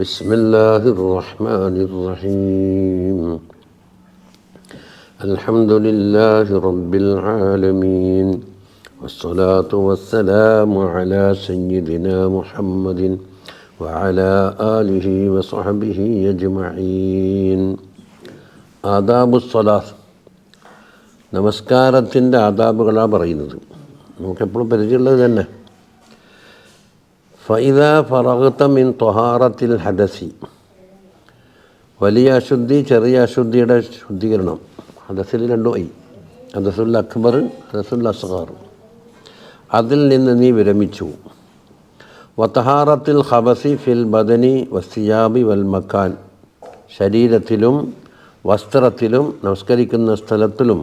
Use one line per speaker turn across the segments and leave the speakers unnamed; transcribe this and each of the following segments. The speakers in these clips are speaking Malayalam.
بسم الله الرحمن الرحيم الحمد لله رب العالمين والصلاة والسلام على سيدنا محمد وعلى آله وصحبه أجمعين آداب الصلاة നമസ്കാരത്തിൻ്റെ ആദാബുകളാണ് പറയുന്നത്. നമുക്കെപ്പോഴും പരിചയമുള്ളത് തന്നെ. ഫഇദാ ഫറഗ്ത മിൻ ത്വഹാറത്തിൽ ഹദസി, വലിയ അശുദ്ധി ചെറിയ അശുദ്ധിയുടെ ശുദ്ധീകരണം. ഹദസിൽ രണ്ടുമായി, ഹദസുൽ അക്ബർ, ഹദസുൽ അസ്ഗർ. അതിൽ നിന്ന് നീ വിരമിച്ചു. വതഹാറത്തിൽ ഖബസി ഫിൽ ബദനി വസ്സിയാബി വൽ മക്കാൻ, ശരീരത്തിലും വസ്ത്രത്തിലും നമസ്കരിക്കുന്ന സ്ഥലത്തിലും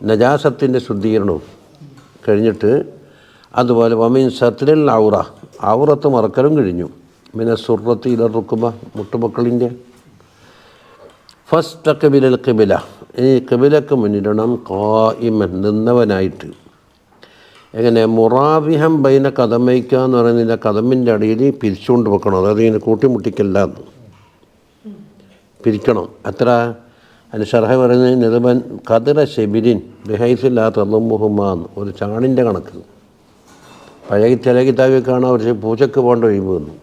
നജാസത്തിൻ്റെ ശുദ്ധീകരണവും കഴിഞ്ഞിട്ട്, അതുപോലെ വമിൻ സത്രിൽ ഔറത്ത് മറക്കലും കഴിഞ്ഞു. മിന സുറത്ത് ഇല റുക്കുബ, മുട്ടുമക്കളിൻ്റെ. ഫസ്തഖ്ബിലൽ ഖിബില, ഈ ഖിബിലക്ക് മുന്നിടണം. ഖായിമൻ, നിന്നവനായിട്ട്. എങ്ങനെ? മുറാബിഹം ബൈന കദമയ്ക്ക എന്ന് പറയുന്നതിൻ്റെ കദമിൻ്റെ അടിയിൽ പിരിച്ചുകൊണ്ട് വെക്കണം. അതായത് ഇങ്ങനെ കൂട്ടിമുട്ടിക്കല്ല, പിരിക്കണം. അത്ര അതിന് ഷർഹ പറയുന്നത് നിറബൻ കതിര ഷെബിരിൻ ബിഹൈസില്ലാ തളമുഹുമാന്ന്, ഒരു ചാണിൻ്റെ കണക്ക്. പഴയ ചില കിതാബിൽ കാണാൻ ഒരു പൂച്ചക്ക് പോകേണ്ട ഒഴിവ് വന്നു,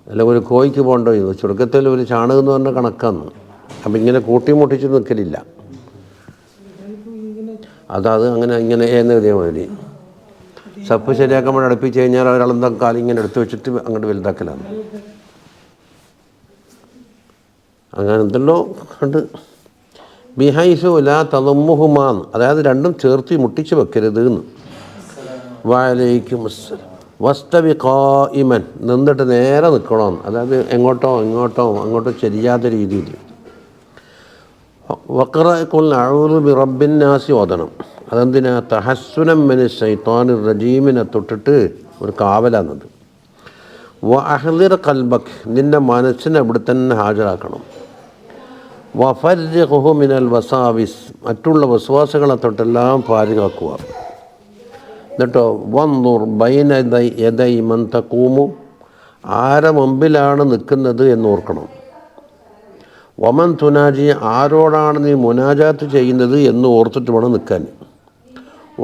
അല്ലെങ്കിൽ ഒരു കോഴിക്ക് പോകേണ്ട ഒഴിവ്. ചുരുക്കത്തിൽ ഒരു ചാണകം എന്ന് പറഞ്ഞ കണക്കാന്ന്. അപ്പം ഇങ്ങനെ കൂട്ടിമുട്ടിച്ച് നിൽക്കലില്ല. അതത് അങ്ങനെ ഇങ്ങനെ എന്ന് എഴുതിയാൽ മതി. സപ്പ് ശരിയാക്കാൻ അടുപ്പിച്ച് കഴിഞ്ഞാൽ ഒരാളെന്താ കാലം ഇങ്ങനെ എടുത്ത് വെച്ചിട്ട് അങ്ങോട്ട് വലുതാക്കലാണ്. അങ്ങനെ എന്തെല്ലോ കണ്ട്. ബിഹൈസു ലാ തളമുഹുമാന്ന്, അതായത് രണ്ടും ചേർത്ത് മുട്ടിച്ച് വെക്കരുത് എന്ന്. വഅലൈക്കും അസ്സലാം. വസ്തവി ഖായിമൻ, നിന്നിട്ട് നേരെ നിൽക്കണം. അതായത് എങ്ങോട്ടോ അങ്ങോട്ടോ ചെരിയാത്ത രീതിയിൽ. വഖറ ഖുൽ അഊദു ബിറബ്ബിൻ നാസി ഓതണം. അതെന്തിനാ? തഹസ്സുനം മിന ശൈത്വാനിർ റജീമിനെ തൊട്ടിട്ട് ഒരു കാവലാന്നത്. വഅഹ്ദിർ ഖൽബക്, നിൻ്റെ മനസ്സിനെ ഇവിടെ തന്നെ ഹാജരാക്കണം. വഫർരിഖ്ഹു മിനൽ വസാവിസ്, മറ്റുള്ള വസ്വാസകളെ തൊട്ടെല്ലാം പാരികാക്കുക. എന്നിട്ടോ വൻദുർ ബൈന യദൈ മൻ തഖൂമു, ആരെ മുമ്പിലാണ് നിൽക്കുന്നത് എന്നോർക്കണം. വമൻ തുനാജി, ആരോടാണ് നീ മുനാജാത്ത് ചെയ്യുന്നത് എന്ന് ഓർത്തിട്ട് വേണം നിൽക്കാൻ.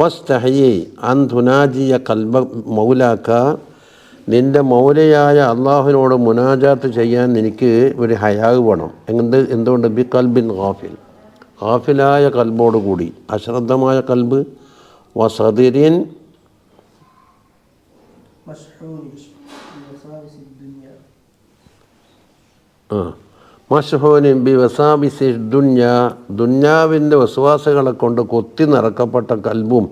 വസ്തഹയി അൻ തുനാജിയ കൽബ മൗലാക്ക, നിൻ്റെ മൗലയായ അള്ളാഹുവിനോട് മുനാജാത്ത് ചെയ്യാൻ എനിക്ക് ഒരു ഹയാവ് വേണം. എന്തുകൊണ്ട്? ബി കൽബിൻ ഗാഫിൽ, ഗാഫിലായ കൽബോട് കൂടി, അശ്രദ്ധമായ കൽബ്. വസദിരിൻ മഷ്ഹൂനിൻ ബി വസാബിസി ദുന്യ, ദുന്യാവിൻ്റെ വസ്വാസകളെ കൊണ്ട് കൊത്തി നിറക്കപ്പെട്ട കൽബും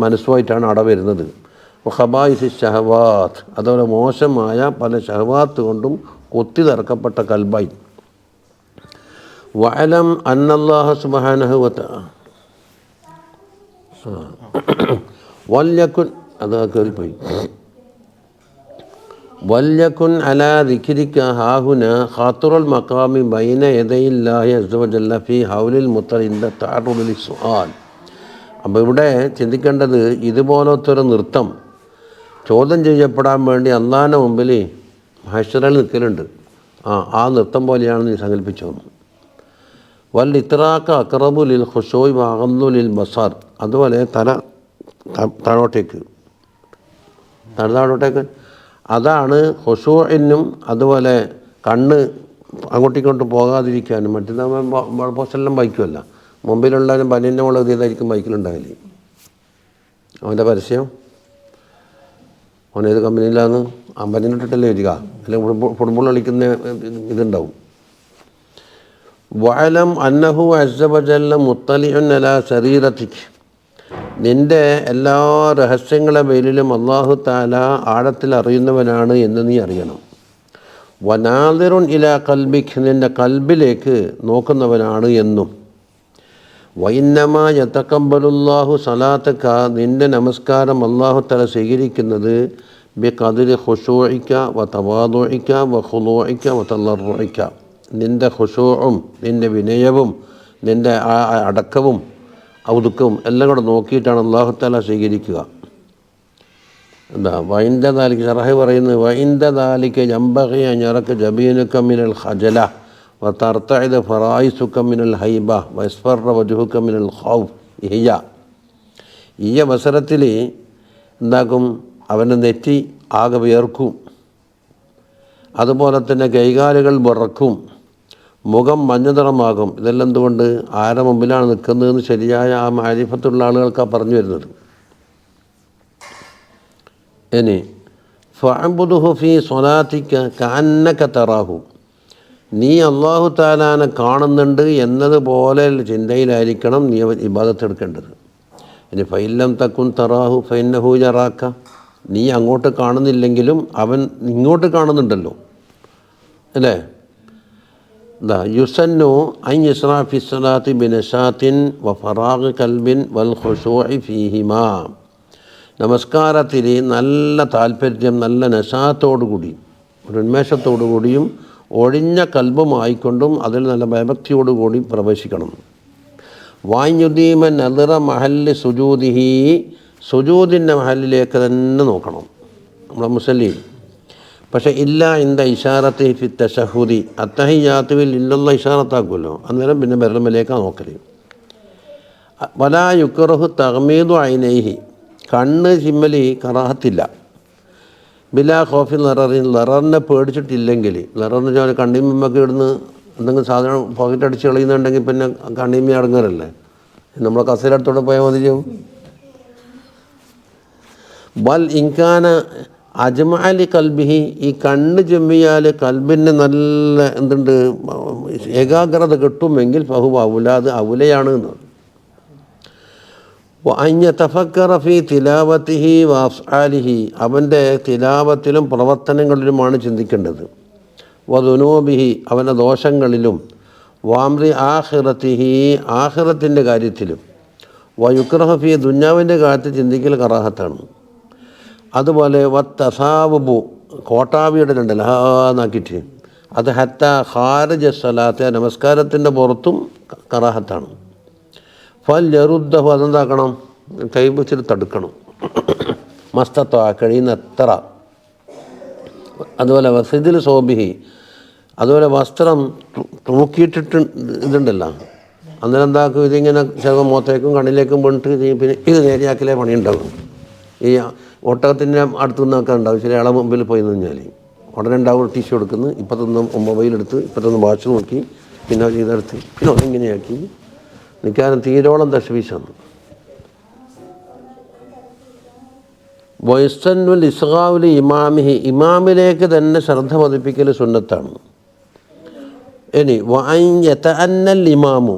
മനസ്സുമായിട്ടാണ് അവിടെ വരുന്നത്. ഖബായിസി ഷഹവാത്ത്, അതുപോലെ മോശമായ പല ഷഹവാത്ത് കൊണ്ടും കൊത്തി നിറക്കപ്പെട്ട കൽബായി. വഅലം അന്നല്ലാഹ സുബ്ഹാനഹു വതആല വല്യകുൻ, അത് കയറിപ്പോയി. വല്യകുൻ അലാ ദിക്രിക ഹാഹുന ഖാത്തിറുൽ മഖാമി ബൈന യദൈല്ലാഹി അസ്സ വജല്ല ഫീ ഹൗലിൽ മുത്തഇന്ദ തഅറുദുൽ സുആൽ. അപ്പോൾ ഇവിടെ ചിന്തിക്കേണ്ടത്, ഇതുപോലത്തെ ഒരു നൃത്തം ചോദ്യം ചെയ്യപ്പെടാൻ വേണ്ടി അള്ളാഹിൻ്റെ മുമ്പിൽ ഹശ്റിൽ നിൽക്കലുണ്ട്. ആ നൃത്തം പോലെയാണ് നീ സങ്കല്പിച്ചു. വൽ ഇത്റാഖ അഖറബു ലിൽ ഖുശൂഇ വഅഗ്ളു ലിൽ ബസർ, അതുപോലെ തല താഴോട്ടേക്ക്, അതാണ് ഖുശൂഇനും, അതുപോലെ കണ്ണ് അങ്ങോട്ടിങ്ങോട്ട് പോകാതിരിക്കാനും. മറ്റേ പോസ്റ്റെല്ലാം ബൈക്കുമല്ല, മുമ്പിലുള്ളവരും പനിൻ്റെ മുകളിൽ എഴുതിയതായിരിക്കും ബൈക്കിലുണ്ടാവില്ലേ. അവൻ്റെ പരസ്യം അവനേത് കമ്പനിയിലാന്ന് അമ്പതിനിട്ടിട്ടല്ലേ വരിക, അല്ലെങ്കിൽ ഫുട്ബോൾ കളിക്കുന്ന ഇതുണ്ടാവും. വഅലം അന്നഹു അസ്സ വജല്ല മുത്തലിഉൻ അലാ ശരീരതിക്, നിൻ്റെ എല്ലാ രഹസ്യങ്ങളെ മേലിലും അല്ലാഹു തആല ആഴത്തിൽ അറിയുന്നവനാണ് എന്ന് നീ അറിയണം. വനാദിറുൻ ഇലാ ഖൽബിക്, നിൻ്റെ കൽബിലേക്ക് നോക്കുന്നവനാണ് എന്നും. വഇന്നമാ യതഖബ്ബലുല്ലാഹു സലാത്തക, നിൻ്റെ നമസ്കാരം അല്ലാഹു തആല സ്വീകരിക്കുന്നത് ബി ഖദ്രി ഖുശൂഇക വ തവാദുഇക വ ഖുളൂഇക വ തളർറുഇക, നിൻ്റെ ഖുശൂഉം നിൻ്റെ വിനയവും നിൻ്റെ അടക്കവും ഔദുക്കവും എല്ലാം കൂടെ നോക്കിയിട്ടാണ് അല്ലാഹു തആല സ്വീകരിക്കുക. എന്താ വൈൻ്റെ ദാലിക്ക് ഷറഹ് പറയുന്നത് വൈൻ്റെ ദാലിക്ക് ജംബഹി അഞ്ഞറക്ക് ജബീനുക്ക മിനൽ ഖജല വതർത്തഇദ ഫറായിസുക്ക മിനൽ ഹൈബ വസ്ഫറ വജുഹുക്ക മിനൽ ഖൗഫ് ഈ അവസരത്തിൽ എന്താക്കും അവൻ്റെ നെറ്റി ആകെ വിയർക്കും, അതുപോലെ തന്നെ കൈകാലുകൾ വിറക്കും, മുഖം മഞ്ഞനിറമാകും. ഇതെല്ലാം എന്തുകൊണ്ട് ആരുടെ മുമ്പിലാണ് നിൽക്കുന്നതെന്ന് ശരിയായ ആ മാരിഫത്തുള്ള ആളുകൾക്കാണ് പറഞ്ഞു വരുന്നത്. ഇനി ഫഅബ്ദുഹു ഫീ സ്വലാത്തിക കഅന്നക തറാഹു, നീ അല്ലാഹു തആലാനെ കാണുന്നുണ്ട് എന്നതുപോലെ ചിന്തയിലായിരിക്കണം നീ ഇബാദത്ത് എടുക്കേണ്ടത്. ഇനി ഫൈലം തക്കുൻ തറാഹു ഫൈന്നഹു യറാക, നീ അങ്ങോട്ട് കാണുന്നില്ലെങ്കിലും അവൻ ഇങ്ങോട്ട് കാണുന്നുണ്ടല്ലോ അല്ലേ. എന്താ യുസന്നു അൻ യസ്റാ ഫി സ്വലാത്തി ബിനശാത്തിൻ വഫറാഗ് കൽബിൻ വൽ ഖുശൂഇ ഫീഹിമാ, നമസ്കാരത്തിൽ നല്ല താല്പര്യം, നല്ല നശാത്തോടുകൂടി, ഒരു ഉന്മേഷത്തോടു കൂടിയും ഒഴിഞ്ഞ കൽബുമായിക്കൊണ്ടും അതിൽ നല്ല ഭയഭക്തിയോടുകൂടി പ്രവേശിക്കണം. വായുദീമൻ നദറ മഹല്ല് സുജൂദിഹി, സുജൂദിൻ്റെ മഹലിലേക്ക് തന്നെ നോക്കണം നമ്മളെ മുസല്ലി. പക്ഷേ ഇല്ല ഇന്ത ഇഷാറത്തെ ഫി തശഹുദി, അത്തഹിയാത്തുവിൽ ഇല്ലുള്ള ഇഷാറത്താക്കുമല്ലോ, അന്നേരം പിന്നെ ബെറമലേക്കാണ് നോക്കല്. വലാ യുക്റഹു തഗ്മീദു ഐനൈഹി, കണ്ണ് ചിമ്മലി കറാഹത്തില്ല. ബിലാ ഖൗഫി ലററിൻ, ലററിനെ പേടിച്ചിട്ടില്ലെങ്കിൽ, ലററിന് വെച്ചാൽ കണ്ണിമ്മക്ക് ഇടുന്ന് എന്തെങ്കിലും സാധനം പോക്കറ്റ് അടിച്ച് കളയുന്നുണ്ടെങ്കിൽ പിന്നെ കണ്ണിമ്മ അടങ്ങാറല്ലേ, നമ്മളെ കസേരടുത്തോടെ പോയാൽ മതി ചെയ്യും. ബൽ ഇൻകാന അജ്മഅലി കൽബിഹി, ഈ കണ്ണ് ചെമ്മിയാൽ കൽബിന് നല്ല എന്തുണ്ട് ഏകാഗ്രത കിട്ടുമെങ്കിൽ ഫഹുവ ഔലാദ് ഔലയാണ് എന്ന്. അൻ യതഫക്കറ ഫീ തിലാവത്തിഹി വഅഫ്ആലിഹി, അവൻ്റെ തിലാവത്തിലും പ്രവർത്തനങ്ങളിലുമാണ് ചിന്തിക്കേണ്ടത്. വദുനൂബിഹി, അവൻ്റെ ദോഷങ്ങളിലും. വാംറി ആഖിറത്തിഹി, ആഖിറത്തിൻ്റെ കാര്യത്തിലും. വയുക്റഹ ഫീ, ദുന്യാവിൻ്റെ കാര്യത്തിൽ ചിന്തിക്കൽ കറാഹത്താണ്. അതുപോലെ വത്തസാവുബു, കോട്ടാവിയുടെ ഉണ്ടല്ലോ ഹാന്നാക്കിയിട്ട്, അത് ഹത്ത ഖാരിജ സ്വലാത്ത്, നമസ്കാരത്തിൻ്റെ പുറത്തും കറാഹത്താണ്. ഫൽ യറുദ്ദഹു, അതെന്താക്കണം കൈ വെച്ചിട്ട് തടുക്കണം, മസ്തത്ത കഴിയുന്ന എത്ര. അതുപോലെ വസിദിൽ സോബിഹി, അതുപോലെ വസ്ത്രം തൂക്കിയിട്ടിട്ട് ഇതുണ്ടല്ലോ, അന്നേരം എന്താക്കും ഇതിങ്ങനെ ചിലപ്പോൾ മുഖത്തേക്കും കണ്ണിലേക്കും വീണിട്ട് പിന്നെ ഇത് നേരെയാക്കലേ പണിയുണ്ടാകും. ഈ ഒട്ടകത്തിൻ്റെ അടുത്ത് നിന്നൊക്കെ ഉണ്ടാവും, ചില ആളെ മുമ്പിൽ പോയി കഴിഞ്ഞാൽ ഉടനെ ഉണ്ടാവും ടിഷ്യൂ എടുക്കുന്നു, ഇപ്പത്തൊന്നും മൊബൈലെടുത്ത് ഇപ്പത്തൊന്നും വാച്ച് നോക്കി പിന്നെ ഇതെടുത്ത് പിന്നെ ഒന്നിങ്ങനെയാക്കി നിൽക്കാനും തീരോളം തശ്വീശാണ്. വയസ്സന്നുൽ ഇസ്ഗാവുൽ ഇമാമിഹി, ഇമാമിലേക്ക് തന്നെ ശ്രദ്ധ പതിപ്പിക്കൽ സുന്നത്താണ്. ഇനി വഅൻ യതഅന്നൽ ഇമാമു,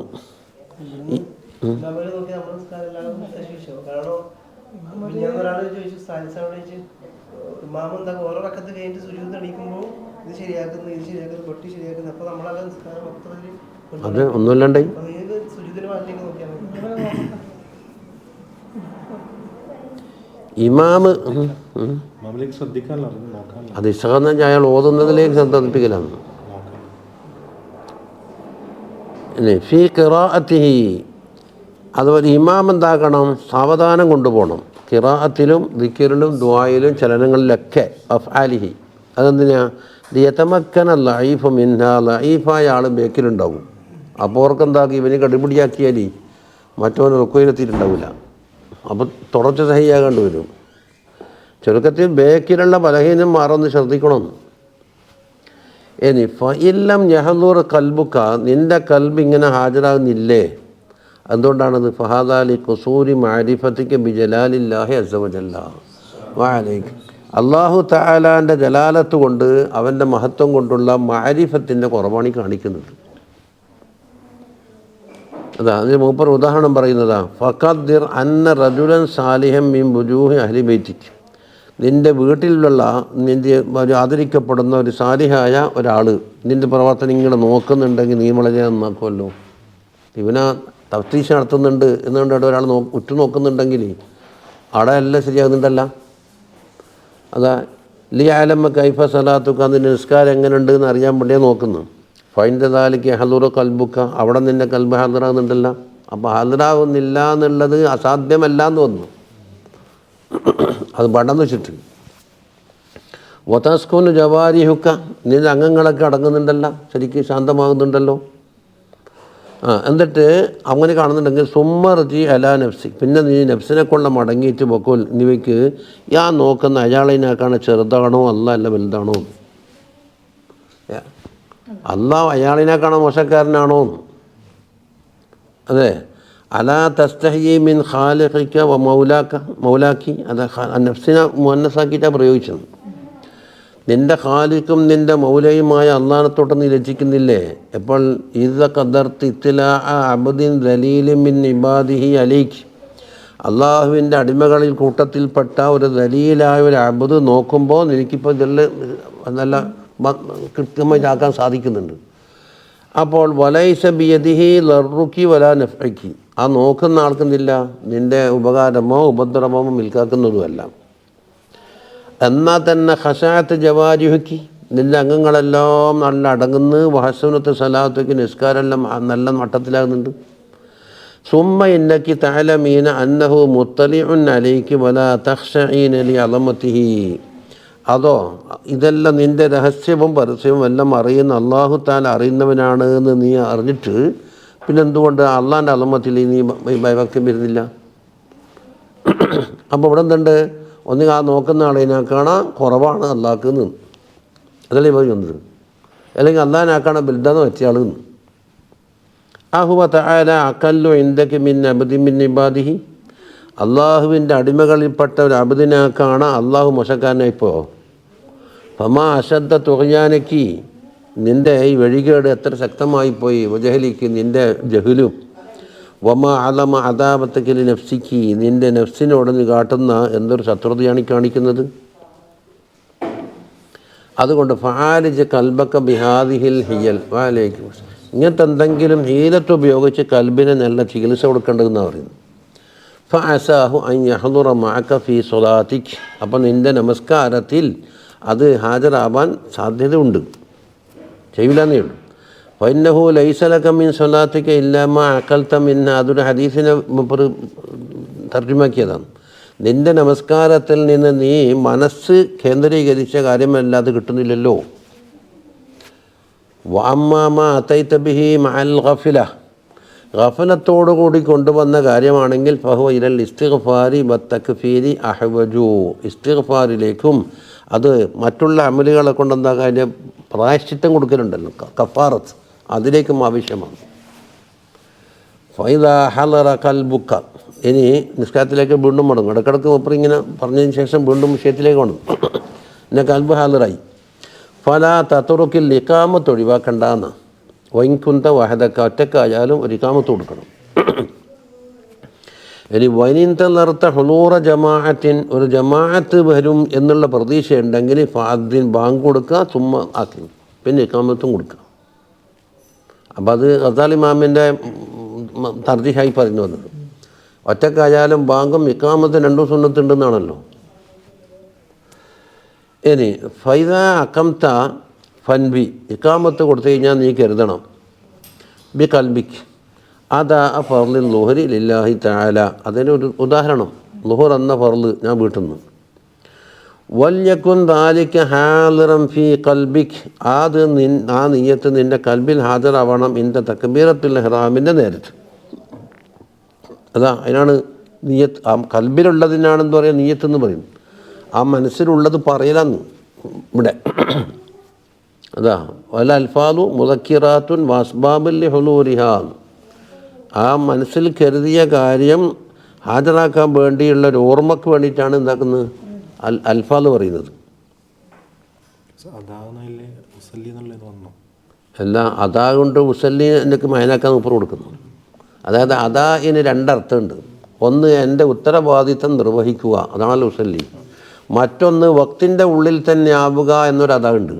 അത് ഒന്നുമില്ലാണ്ടേ ഇമാമ് അത് ഇസ്ഹാന്ന് വെച്ചാൽ അയാൾ ഓതുന്നതിലേക്ക് ശ്രദ്ധ പതിപ്പിക്കലാണ്. ഫീ ഖിറാഅത്തിഹി, അതുപോലെ ഇമാം എന്താക്കണം സാവധാനം കൊണ്ടുപോകണം. ഖിറാഅത്തിലും ദിക്റിലും ദുആയിലും ചലനങ്ങളിലൊക്കെ. അഫ്ആലിഹി, അതെന്തിനാ ലിയതമക്കന ലഈഫു മിൻഹാ, ലഈഫായ ആൾ ബേക്കിലുണ്ടാവും. അപ്പോൾ ഓർക്കെന്താക്കി ഇവന് കടിപിടിയാക്കിയാൽ മറ്റവന് റുക്കോയിലെത്തിയിട്ടുണ്ടാവില്ല, അപ്പോൾ തുടർച്ച സഹിയാകേണ്ടി വരും. ചുരുക്കത്തിൽ ബേക്കിലുള്ള ബലഹീനം മാറൊന്ന് ശ്രദ്ധിക്കണം. ഇനി ഫഇല്ലം യഹ്ദുർ കൽബുക, നിൻ്റെ കൽബ് ഇങ്ങനെ ഹാജരാകുന്നില്ലേ, എന്തുകൊണ്ടാണത്? ഫഹാദാലി ഖുസൂരി മഅരിഫതിക ബിജലാലില്ലാഹി അസ്സ വജല്ല വഅലൈക, അല്ലാഹു തആലാൻ്റെ ജലാലത്ത് കൊണ്ട് അവൻ്റെ മഹത്വം കൊണ്ടുള്ള മഅരിഫത്തിൻ്റെ കുറവാണ് കാണിക്കുന്നത്. അതാ അതിന് മൂപ്പർ ഉദാഹരണം പറയുന്നതാ. ഫഖദ്ദിർ അന്ന റജുലൻ സാലിഹൻ മിൻ ബുജൂഹി അഹ്ലി ബൈതിക്, നിൻ്റെ വീട്ടിലുള്ള നിൻ്റെ ആദരിക്കപ്പെടുന്ന ഒരു സാലിഹായ ഒരാൾ നിൻ്റെ പ്രവർത്തനം ഇങ്ങനെ നോക്കുന്നുണ്ടെങ്കിൽ നീ വളരെ നന്നാക്കുമല്ലോ. ഇവനാ തഫ്തീഷ് നടത്തുന്നുണ്ട് എന്നുകൊണ്ട് ഒരാൾ ഉറ്റുനോക്കുന്നുണ്ടെങ്കിൽ അവിടെ എല്ലാം ശരിയാകുന്നുണ്ടല്ല. അതാ ലി ആലമ്മ കൈഫ സലാത്തുക്ക, അതിൻ്റെ നിസ്കാരം എങ്ങനെയുണ്ട് എന്ന് അറിയാൻ വേണ്ടിയേ നോക്കുന്നു. ഫൈൻ്റെ താലിക്ക് ഹദുറ കൽബുക്ക, അവിടെ നിൻ്റെ കൽബ് ഹാദറാകുന്നുണ്ടല്ലോ. അപ്പോൾ ഹാദറാകുന്നില്ല എന്നുള്ളത് അസാധ്യമല്ല എന്ന് വന്നു. അത് പടം വെച്ചിട്ട്. വതസ്കുനു ജവാരിഹുക്ക, നിന്റെ അംഗങ്ങളൊക്കെ അടങ്ങുന്നുണ്ടല്ലോ, ശരിക്കും ശാന്തമാകുന്നുണ്ടല്ലോ. എന്നിട്ട് അങ്ങനെ കാണുന്നുണ്ടെങ്കിൽ സുമ്മർജി അലാ നഫ്സി, പിന്നെ നീ നഫ്സിനെ കൊണ്ട് മടങ്ങിയിട്ട് ബൊക്കോൽ നിവയ്ക്ക് യാ നോക്കുന്ന അയാളിനാക്കാണ് ചെറുതാണോ അല്ല വലുതാണോ, അള്ളാഹ് അയാളിനാക്കാണോ മോശക്കാരനാണോ. അതെ, അലാ തസ്തഹി മിൻ ഖാലിഖിക വ മൗലാക്കി, അത് നഫ്സിനെ മുഅന്നസാക്കിയിട്ടാണ് പ്രയോഗിച്ചത്. നിൻ്റെ ഖാലിഖും നിൻ്റെ മൗലയുമായ അള്ളാഹ്നെ നീ ലജ്ജിക്കുന്നില്ലേ? എപ്പോൾ ഇദ ഖദർത്ത് ഇത്ലാ അബ്ദിൻ ദലീലിൻ മിൻ ഇബാദിഹി അലൈക്, അള്ളാഹുവിൻ്റെ അടിമകളിൽ കൂട്ടത്തിൽപ്പെട്ട ഒരു ദലീലായ ഒരു അബ്ദ് നോക്കുമ്പോൾ നിനക്കിപ്പോൾ ഇതെല്ലാം നല്ല കൃത്യമായി ആക്കാൻ സാധിക്കുന്നുണ്ട്. അപ്പോൾ വലൈസ ബിയദിഹി ലറുക്കി വലാ നഫ്ഇക്കി, ആ നോക്കുന്ന ആൾക്കെന്തില്ല, നിൻ്റെ ഉപകാരമോ ഉപദ്രവമോ മിൽക്കാക്കുന്നതുമല്ല. എന്നാൽ തന്നെ ഖശാഅത്ത് ജവാരിഹുക്കി, നിൻ്റെ അംഗങ്ങളെല്ലാം നല്ല അടങ്ങുന്നു. വഹസുനത്ത് സലാത്തുക്ക്, നിസ്കാരെല്ലാം നല്ല മട്ടത്തിലാകുന്നുണ്ട്. സുമ്മ ഇന്നക്കി തഅലമീന അന്നഹു മുത്തലിഉൻ അലൈക്ക് വലാ തഖ്ശഈന ലി അളമതിഹി, അതോ ഇതെല്ലാം നിൻ്റെ രഹസ്യവും പരസ്യവും എല്ലാം അറിയുന്ന അല്ലാഹു തആല അറിയുന്നവനാണ് എന്ന് നീ അറിഞ്ഞിട്ട് പിന്നെന്തുകൊണ്ട് അള്ളാൻ്റെ അളമത്തിൽ നീ ഭയഭക്തി വരുന്നില്ല? അപ്പോൾ ഇവിടെ എന്തുണ്ട്, ഒന്ന് ആ നോക്കുന്ന ആളിനാക്കാണ് കുറവാണ് അള്ളാഹ്ക്ക് നിന്ന്, അതല്ലേ പോയി വന്നത്, അല്ലെങ്കിൽ അള്ളാഹിനാക്കാണ് ബിൽഡെന്ന് വെച്ചയാൾ നിന്ന്. അഹുവ തആല അഖല്ലു ഇൻദക മിൻ അബ്ദിൻ മിൻ ഇബാദിഹി, അള്ളാഹുവിൻ്റെ അടിമകളിൽപ്പെട്ട ഒരു അബ്ദിനാക്കാണ് അള്ളാഹു മോശക്കാരനായിപ്പോൾ. ഫമാ അശദ്ദ തുഗ്യാനക്കി, നിൻ്റെ ഈ വഴികേട് എത്ര ശക്തമായിപ്പോയി. വജഹലിക്ക്, നിൻ്റെ ജഹലും. വമാ അലമ അദാബത്തക്കിൽ നഫ്സിക്ക്, നിൻ്റെ നഫ്സിനോട് നീ കാട്ടുന്ന എന്തൊരു ശത്രുതയാണ് കാണിക്കുന്നത്. അതുകൊണ്ട് ഫആലിജ് കൽബക്ക ബിഹാദിഹിൽ ഹിയൽ വാലേക്കും, ഇങ്ങനത്തെ എന്തെങ്കിലും ഹീലത്ത് ഉപയോഗിച്ച് കൽബിനെ നല്ല ചികിത്സ കൊടുക്കേണ്ടതെന്നാണ് പറയുന്നത്. ഫഅസാഹു അൻ യഹ്ദുറ മഅക ഫീ സ്വലാത്തിക്, അപ്പം നിൻ്റെ നമസ്കാരത്തിൽ അത് ഹാജരാവാൻ സാധ്യതയുണ്ട്, ചെയ്യില്ലെന്നേ ഉള്ളൂ. ഫഇന്നഹു ലൈസ ലക മിൻ സ്വലാത്തിക ഇല്ലാ മാ അഖൽത മിൻഹ, അതൊരു ഹദീസിനെ തർജ്ജമാക്കിയതാണ്. നിൻ്റെ നമസ്കാരത്തിൽ നിന്ന് നീ മനസ്സ് കേന്ദ്രീകരിച്ച കാര്യമല്ലാതെ കിട്ടുന്നില്ലല്ലോ. വഅമ്മാ മാ അതൈത ബിഹി മഅൽ ഗഫല, ഗഫലത്തോടുകൂടി കൊണ്ടുവന്ന കാര്യമാണെങ്കിൽ ഫഹുവ ഇലൽ ഇസ്തിഗ്ഫാരി വത്തക്ഫീരി അഹ്വജു, ഇസ്തിഗ്ഫാറിലേക്കും അത് മറ്റുള്ള അമലുകളെ കൊണ്ടെന്താ കാര്യം പ്രായശ്ചിത്തം കൊടുക്കലുണ്ടല്ലോ, കഫാറത്ത്, അതിലേക്കും ആവശ്യമാണ്. ഫൈദാ ഹളറ കൽബുക്ക, ഇനി നിസ്കാരത്തിലേക്ക് വീണ്ടും മടങ്ങും. ഇടക്കിടക്ക് ഒപ്പറി ഇങ്ങനെ പറഞ്ഞതിന് ശേഷം വീണ്ടും വിഷയത്തിലേക്ക് വേണം. പിന്നെ കൽബ് ഹാലറായി. ഫലാ തത്തുറുക്കിൽ ഇഖാമത്ത് ഒഴിവാക്കണ്ടെന്ന്, വൈൻകുന്ത വഹദക്ക, ഒറ്റക്കായാലും ഒരു ഇഖാമത്ത് കൊടുക്കണം. ഇനി വൈനിന്തർത്ത ഹുളൂറ ജമാഅത്തിൻ, ഒരു ജമാഅത്ത് വരും എന്നുള്ള പ്രതീക്ഷ ഉണ്ടെങ്കിൽ ഫാദ്ദിൻ, ബാങ്ക് കൊടുക്കുക, സുമ്മ ആക്കി, പിന്നെ ഇഖാമത്തും കൊടുക്കുക. അപ്പം അത് ഗസാലി ഇമാമിൻ്റെ തർജിഹായി പറഞ്ഞു വന്നത്. ഒറ്റക്കായാലും ബാങ്കും ഇഖാമത്തും രണ്ടും സുന്നത്തുണ്ടെന്നാണല്ലോ. ഇനി ഫൈദ അക്കംത ഫൻബി, ഇഖാമത്ത് കൊടുത്തു കഴിഞ്ഞാൽ നീ കരുതണം. ബി കൽബിക്ക് അതാ ഫർലിൽ ലുഹരി ലില്ലാഹി തആല, അതിനൊരു ഉദാഹരണം, ലുഹർ എന്ന ഫർള് ഞാൻ വീട്ടിൽ നിന്ന്. വല്യക്കുൻ ദാലിക ഹാദിറൻ ഫീ കൽബിക്, അത് ആ നിയ്യത്ത് നിൻ്റെ കൽബിൽ ഹാജറാവണം. ഇൻ്റെ തക്ബീറത്തുൽ ഇഹ്റാമിൻ്റെ നേരത്ത്. അതാ അതിനാണ് നിയ്യത്ത്, ആ കൽബിലുള്ളതിനാണെന്ന് പറയാം നിയ്യത്ത് എന്ന് പറയും. ആ മനസ്സിലുള്ളത് പറയലാന്ന് ഇവിടെ. അതാ വല അൽഫാദു മുദക്കിറാത്തുൻ വസ്ബാബുൽ ഹുലൂരിഹാ, ആ മനസ്സിൽ കരുതിയ കാര്യം ഹാജരാക്കാൻ വേണ്ടിയുള്ള ഒരു ഓർമ്മക്ക് വേണ്ടിയിട്ടാണ് എന്താക്കുന്നത് അൽഫാദ് പറയുന്നത്. അല്ല, അതാ കൊണ്ട് മുസല്ലി എനിക്ക് മയനാക്കാൻ ഉപ്പർ കൊടുക്കുന്നു. അതായത് അതായിന് രണ്ടർത്ഥമുണ്ട്. ഒന്ന് എൻ്റെ ഉത്തരവാദിത്തം നിർവഹിക്കുക, അതാണല്ലോ മുസല്ലി. മറ്റൊന്ന് വക്തിൻ്റെ ഉള്ളിൽ തന്നെ ആവുക എന്നൊരു അതാ ഉണ്ട്.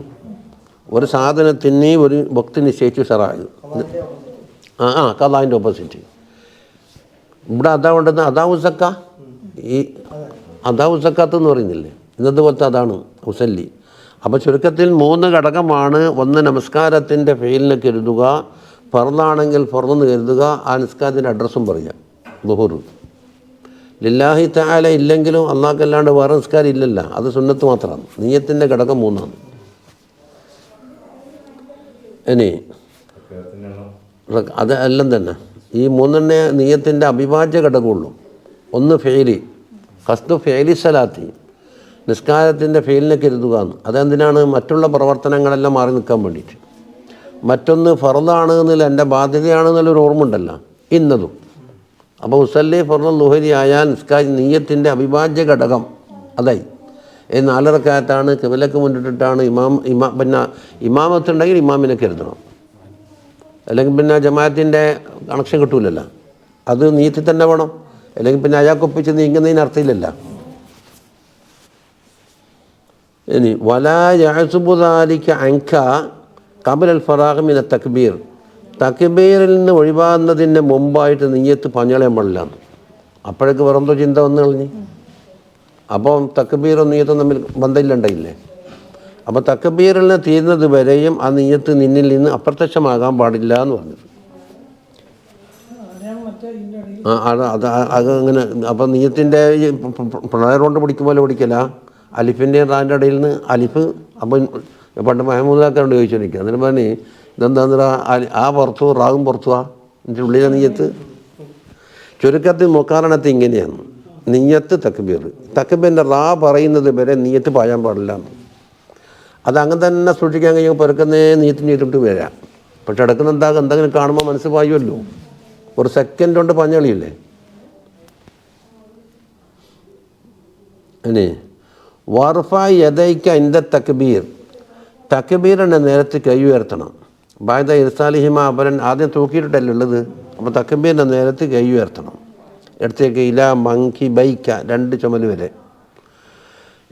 ഒരു സാധനത്തിന് ഒരു വക്തി നിശ്ചയിച്ചു ഷറാഅ്, കദാൻ്റെ ഓപ്പോസിറ്റ്. ഇവിടെ അതാ കൊണ്ടുവന്ന് അതാവുസക്ക, ഈ അതാവുസക്കാത്ത് എന്ന് പറയുന്നില്ലേ, ഇന്നത്തെ പോലത്തെ അതാണ് മുസല്ലി. അപ്പോൾ ചുരുക്കത്തിൽ 3 ഘടകമാണ്. ഒന്ന് നമസ്കാരത്തിൻ്റെ ഫെയിലിനെ കരുതുക, ഫർളാണെങ്കിൽ ഫർളെന്ന് കരുതുക, ആ നിസ്കാരത്തിൻ്റെ അഡ്രസ്സും പറയുക. ളുഹൂർ ലില്ലാഹി തആല ഇല്ലെങ്കിലും അല്ലാഹ്ക്കല്ലാണ്ട് വേറെ നിസ്കാരം ഇല്ലല്ല. അത് സുന്നത്ത് മാത്രമാണ്. നിയ്യത്തിൻ്റെ ഘടകം 3ആണ്. ഇനി അത് എല്ലാം തന്നെ ഈ 3 നിയ്യത്തിൻ്റെ അവിഭാജ്യ ഘടകമുള്ളൂ. ഒന്ന് ഫെയിലി, ഖസ്ദു ഫെയിലി സലാത്തി, നിസ്കാരത്തിൻ്റെ ഫെയിലിനെ കരുതുക എന്ന്. അതെന്തിനാണ്? മറ്റുള്ള പ്രവർത്തനങ്ങളെല്ലാം മാറി നിൽക്കാൻ വേണ്ടിയിട്ട്. മറ്റൊന്ന് ഫർദാണ് എന്നുള്ള എൻ്റെ ബാധ്യതയാണെന്നുള്ളൊരു ഓർമ്മ ഉണ്ടല്ലോ, ഇന്നതും. അപ്പോൾ ഉസല്ലി ഫർദുൽ ളുഹരി ആയാൽ നിയ്യത്തിൻ്റെ അവിഭാജ്യ ഘടകം അതായി. 4 റക്അത്താണ്, ഖിബലക്ക് മുന്നിട്ടിട്ടാണ്. പിന്നെ ഇമാമത്തുണ്ടെങ്കിൽ ഇമാമിനെ കരുതണം, അല്ലെങ്കിൽ പിന്നെ ജമാഅത്തിൻ്റെ കണക്ഷൻ കിട്ടൂലല്ലോ. അത് നീയത്തിൽ തന്നെ വേണം, അല്ലെങ്കിൽ പിന്നെ അയാൾക്കൊപ്പിച്ച് നീങ്ങുന്നതിന് അർത്ഥമില്ലല്ലോ. ഇനി വലാ യഅ്സുബു ദാലിക അൻക ഖബല അൽ ഫറാഗ മിന തക്ബീർ, തക്ബീറിൽ നിന്ന് ഒഴിവാകുന്നതിന് മുമ്പായിട്ട് നിയ്യത്ത് പഞ്ഞളയാൻ പാടില്ല. അപ്പോഴേക്ക് വേറെന്തോ ചിന്ത വന്നു കളഞ്ഞ്. അപ്പോൾ തക്ബീറും നിയ്യത്തും തമ്മിൽ ബന്ധമില്ലുണ്ടായില്ലേ? അപ്പോൾ തക്ബീറിൽ നിന്ന് തീരുന്നത് വരെയും ആ നിയ്യത്ത് നിന്നിൽ നിന്ന് അപ്രത്യക്ഷമാകാൻ പാടില്ല എന്ന് പറഞ്ഞത്. അത് അങ്ങനെ. അപ്പം നിയ്യത്തിൻ്റെ പ്രണയ കൊണ്ട് പിടിക്കുമ്പോൾ പിടിക്കല അലിഫിൻ്റെ റാൻ്റെ ഇടയിൽ നിന്ന് അലിഫ്. അപ്പം പണ്ട് മഹമൂദാക്കാരോട് ചോദിച്ചോണ്ടിരിക്കുക, എന്നിട്ട് പറഞ്ഞ് ഇതെന്താ ആ പുറത്തു റാഗും പുറത്തുവാ എൻ്റെ ഉള്ളിലെ നിയ്യത്ത്. ചുരുക്കത്തിൽ മുക്കാരണത്ത് ഇങ്ങനെയാണ് നിയ്യത്ത് തക്ബീർ. തക്ബീറിൻ്റെ റാ പറയുന്നത് വരെ നിയ്യത്ത് പായാൻ പാടില്ല. അതങ്ങനെ തന്നെ സൂക്ഷിക്കാൻ കഴിയുമ്പോൾ പെറുക്കുന്നേ നീയത്തിന് ചെയ്തിട്ട് വരാം. പക്ഷെ ഇടക്കുന്ന എന്തെങ്കിലും കാണുമ്പോൾ മനസ്സ് പായുമല്ലോ. ഒരു സെക്കൻഡ് കൊണ്ട് പഞ്ഞളിയില്ലേ? ഇനി വർഫായി യദൈക ഇൻദ തക്ബീർ, തക്ബീറിൻ്റെ നേരത്ത് കൈ ഉയർത്തണം. ബാദ ഇർസാലിഹിമ അബരൻ, ആദ്യം തൂക്കിയിട്ടല്ലേ ഉള്ളത്. അപ്പോൾ തക്ബീറിൻ്റെ നേരത്ത് കൈ ഉയർത്തണം. എടുത്തേക്ക് ഇല മങ്കി ബൈക്ക, 2 ചുമല് വരെ.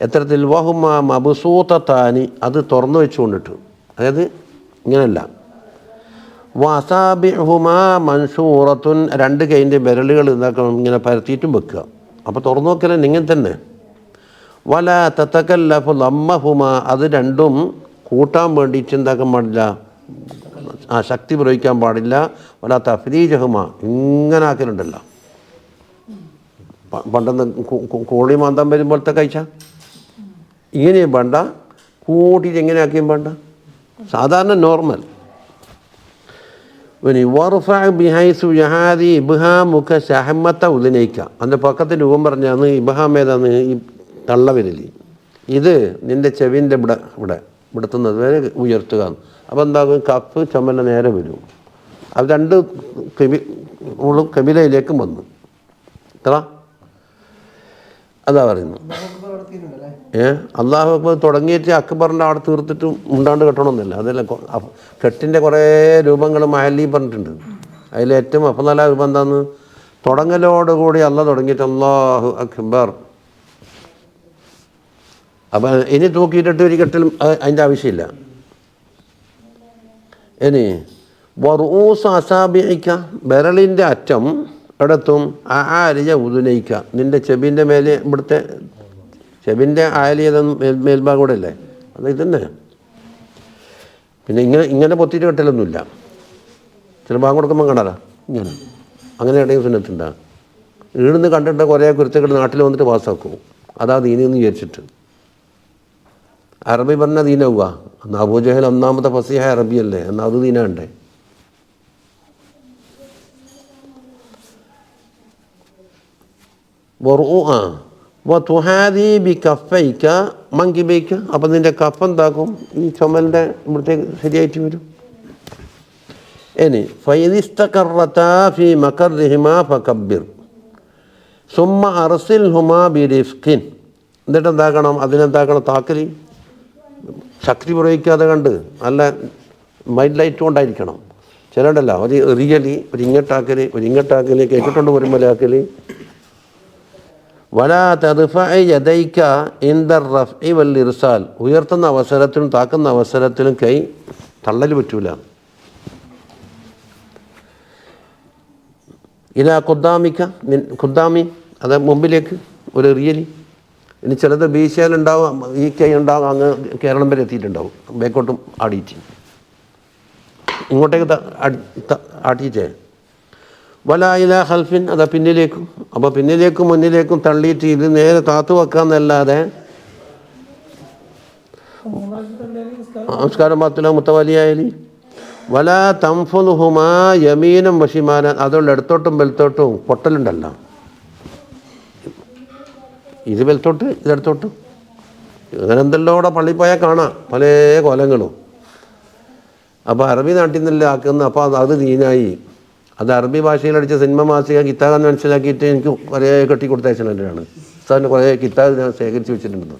എത്തരത്തിൽ വഹുമ മബ്സൂതത്താനി, അത് തുറന്നു വെച്ചുകൊണ്ടിട്ട്, അതായത് ഇങ്ങനെയല്ല. വസാബിഹുമാ മൻഷൂറത്തുൻ, 2 കൈൻ്റെ വിരലുകൾ ഇതാക്കണം, ഇങ്ങനെ പരത്തിയിട്ടും വെക്കുക. അപ്പോൾ തുറന്നു നോക്കലേ ഇങ്ങനെ തന്നെ. വല തതകല്ലഫു ലമ്മഹുമ, അത് രണ്ടും കൂട്ടാൻ വേണ്ടിയിട്ട് എന്താക്കാൻ പാടില്ല, ശക്തി പ്രയോഗിക്കാൻ പാടില്ല. വല തഫ്രീജഹുമ, ഇങ്ങനെ ആക്കലുണ്ടല്ലോ പണ്ടെന്ന് കോഴി മാന്താൻ വരുമ്പോഴത്തെ കഴിച്ച ഇങ്ങനെയും വേണ്ട, കൂട്ടിയിട്ട് എങ്ങനെ ആക്കിയും വേണ്ട, സാധാരണ നോർമൽ. ഇനി വർഫ ബിഹൈസു യഹാദി ഇബ്ഹാമുക ശഹമത്ത ഉദനയിക്ക, അതിൻ്റെ പക്കത്തിൽ രൂപം പറഞ്ഞാന്ന്. ഇബ്ഹാം ഏതാന്ന്? ഈ തള്ളവിരലി. ഇത് നിൻ്റെ ചെവിൻ്റെ ഇവിടെത്തുന്നത് വരെ ഉയർത്തുക. അപ്പോൾ എന്താകും? കഫ് ചുമല നേരെ വരും. അത് 2 കബിലയിലേക്കും വന്നു. എത്ര അതാ പറയുന്നു. അള്ളാഹു അക്ബർ തുടങ്ങിയിട്ട് അക്ബറിൻ്റെ അവിടെ തീർത്തിട്ട് ഉണ്ടാണ്ട് കെട്ടണമെന്നില്ല. അതല്ല, കെട്ടിൻ്റെ കുറേ രൂപങ്ങൾ മഹല്ലി പറഞ്ഞിട്ടുണ്ട്. അതിലേറ്റവും അഫ്ളലായ രൂപം എന്താന്ന്? തുടങ്ങലോടുകൂടി അള്ളാഹ് തുടങ്ങിയിട്ട് അല്ലാഹു അക്ബർ. അപ്പം ഇനി തൂക്കിയിട്ടിട്ട് ഒരു കെട്ടിലും അതിൻ്റെ ആവശ്യമില്ല. ഇനി വറൂസ അസാബിഇക, വിരലിൻ്റെ അറ്റം എവിടെത്തും? ആലിയ ഉദുനയിക്ക, നിൻ്റെ ചെബിൻ്റെ മേലെ, ഇവിടുത്തെ ചെബിൻ്റെ ആലിയതൊന്നും മേൽഭാഗം കൂടെ അല്ലേ, അത് ഇതന്നെ. പിന്നെ ഇങ്ങനെ പൊത്തിയിട്ട് കെട്ടലൊന്നുമില്ല. ചില ഭാഗം കൊടുക്കുമ്പോൾ കാണാറാ ഇങ്ങനെ, അങ്ങനെ ഇടയിൽ സുന്നത്തുണ്ടാ. ഈടുന്ന് കണ്ടിട്ട് കുറേ കുരുത്തക്കെട്ട് നാട്ടിൽ വന്നിട്ട് പാസ്സാക്കും. അതാ ദീനെന്ന് വിചാരിച്ചിട്ട്. അറബി പറഞ്ഞാൽ ദീനാവുക. എന്നാൽ അബൂജഹൽ ഒന്നാമത്തെ ഫസീഹ അറബിയല്ലേ, എന്നാൽ അത് ദീനാണ്ടേ. തുഹാദി ബി കഫൈക്ക മങ്കിബൈക്ക, അപ്പം നിൻ്റെ കഫ എന്താക്കും? ഈ ചുമലിൻ്റെ ഇവിടത്തേക്ക് ശരിയായിട്ട് വരും. ഇനി ഫൈദിസ്തഖറതാ ഫി മഖർഹിമാ ഫകബ്ബിർ സുമ്മ അർസിൽഹുമാ ബിരിഫ്ഖിൻ, എന്നിട്ട് എന്താക്കണം? അതിനെന്താക്കണം? താക്കലി ശക്തി പ്രയോഗിക്കാതെ കണ്ട് നല്ല മൈൻഡ് ലൈറ്റ് കൊണ്ടായിരിക്കണം. ചിലണ്ടല്ല ഒരു റിയലി ഒരു ഇങ്ങോട്ടാക്കല് ഒരു ഇങ്ങോട്ടാക്കല് കേട്ടിട്ടുണ്ട് വരുമ്പോഴാക്കല്. വലാ തദ്ഫഇ യദൈക ഇൻദ റഫ്ഇ വൽ ഇർസാൽ, ഉയർത്തുന്ന അവസരത്തിലും താക്കുന്ന അവസരത്തിലും കൈ തള്ളൽ പറ്റൂല. ഇലാ ഖുദ്ദാമി, അത് മുമ്പിലേക്ക് ഒരു റിയലി. ഇനി ചിലത് ബീശയിലുണ്ടാവും, ഈ കൈ ഉണ്ടാവും, അങ്ങ് കേരളം വരെ എത്തിയിട്ടുണ്ടാവും, ബേക്കോട്ടും ആടിയിട്ട് ഇങ്ങോട്ടേക്ക് ആട്ടിയിട്ടേ. വലായില ഹൽഫിൻ, അതാ പിന്നിലേക്കും. അപ്പോൾ പിന്നിലേക്കും മുന്നിലേക്കും തള്ളിയിട്ട് ഇത് നേരെ താത്തു വെക്കാന്നല്ലാതെ നമസ്കാരം മാത്രമല്ല മുത്തവലിയായാലി. വല തംഫുഹുമാ യമീനം വഷിമാന, അതുകൊണ്ട് ഇടത്തോട്ടും വലത്തോട്ടും പൊട്ടലുണ്ടല്ലോ. ഇത് വലത്തോട്ട് ഇതെടുത്തോട്ട്, അങ്ങനെ എന്തെല്ലാം കൂടെ പള്ളി പോയാൽ കാണാം പല കോലങ്ങളും. അപ്പോൾ അറബി നാട്ടിൽ നിന്നല്ലേ ആക്കുന്ന, അപ്പോൾ അത് ദീനായി. അത് അറബി ഭാഷയിലടിച്ച സിനിമ മാസിക കിതാബെന്ന് മനസ്സിലാക്കിയിട്ട് എനിക്ക് കുറേ കെട്ടി കൊടുത്തയച്ചാണ്. സാറിന് കുറേ കിതാബ് ഞാൻ ശേഖരിച്ച് വെച്ചിട്ടുണ്ട്.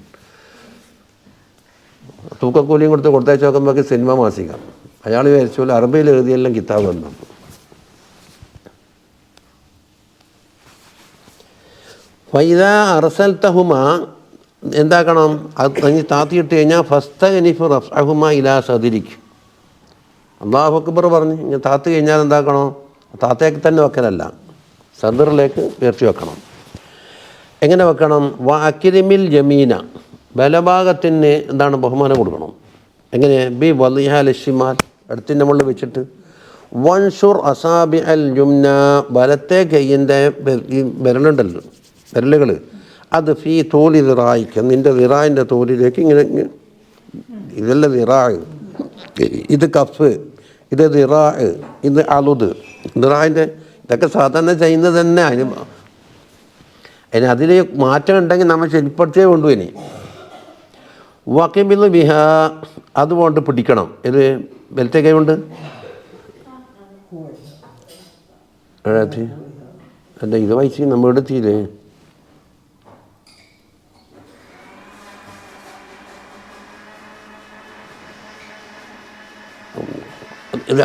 തൂക്കക്കൂലിയും കൊടുത്തയച്ച് നോക്കുമ്പോൾ സിനിമ മാസിക. അയാൾ വിചാരിച്ചു പോലെ അറബിയിൽ എഴുതിയെല്ലാം കിതാബ് വന്നു. ഫൈദ അർസൽതഹുമ, എന്താക്കണം, അത് കഴിഞ്ഞ് താത്തിയിട്ട് കഴിഞ്ഞാൽ ഫസ്തഗ്നിഫ് റഫ്അഹുമ ഇലാ സദ്രിക്. അല്ലാഹു അക്ബർ പറഞ്ഞ് ഇങ്ങനെ താത്ത് കഴിഞ്ഞാൽ എന്താക്കണം, താത്തയ്ക്ക് തന്നെ വെക്കലല്ല, സദറിലേക്ക് ഉയർത്തി വെക്കണം. എങ്ങനെ വെക്കണം? വ അക്രിമിൽ ജമീന, ബലഭാഗത്തിന് എന്താണ് ബഹുമാനം കൊടുക്കണം. എങ്ങനെ? ബി വളിഹ ലഷിമാൽ, അടുത്തിൻ്റെ മുകളിൽ വെച്ചിട്ട്. വൻഷുർ അസാബി അൽ ജുംന, വലത്തെ കയ്യിൻ്റെ വിരലുണ്ടല്ലോ, വിരലുകൾ, അത് ഫീ തോലി ദിറായിക്ക്, നിൻ്റെ ദിറായിൻ്റെ തോലിലേക്ക് ഇങ്ങനെ. ഇതല്ല ദിറായ്, ഇത് കഫ്, ഇത് ദിറാ, ഇത് അലുദ്, ദിറായിൻ്റെ. ഇതൊക്കെ സാധാരണ ചെയ്യുന്നത് തന്നെ. അതിൽ മാറ്റം ഉണ്ടെങ്കിൽ നമ്മൾ ശരിപ്പെടുത്തിയേ കൊണ്ടു. ഇനി വക്കിബിൽ ബിഹ, അതുകൊണ്ട് പിടിക്കണം. ഇത് വലത്തെ കൈ കൊണ്ട്. അല്ല ഇത് വായിച്ച് നമ്മൾ എടുത്തില്ലേ?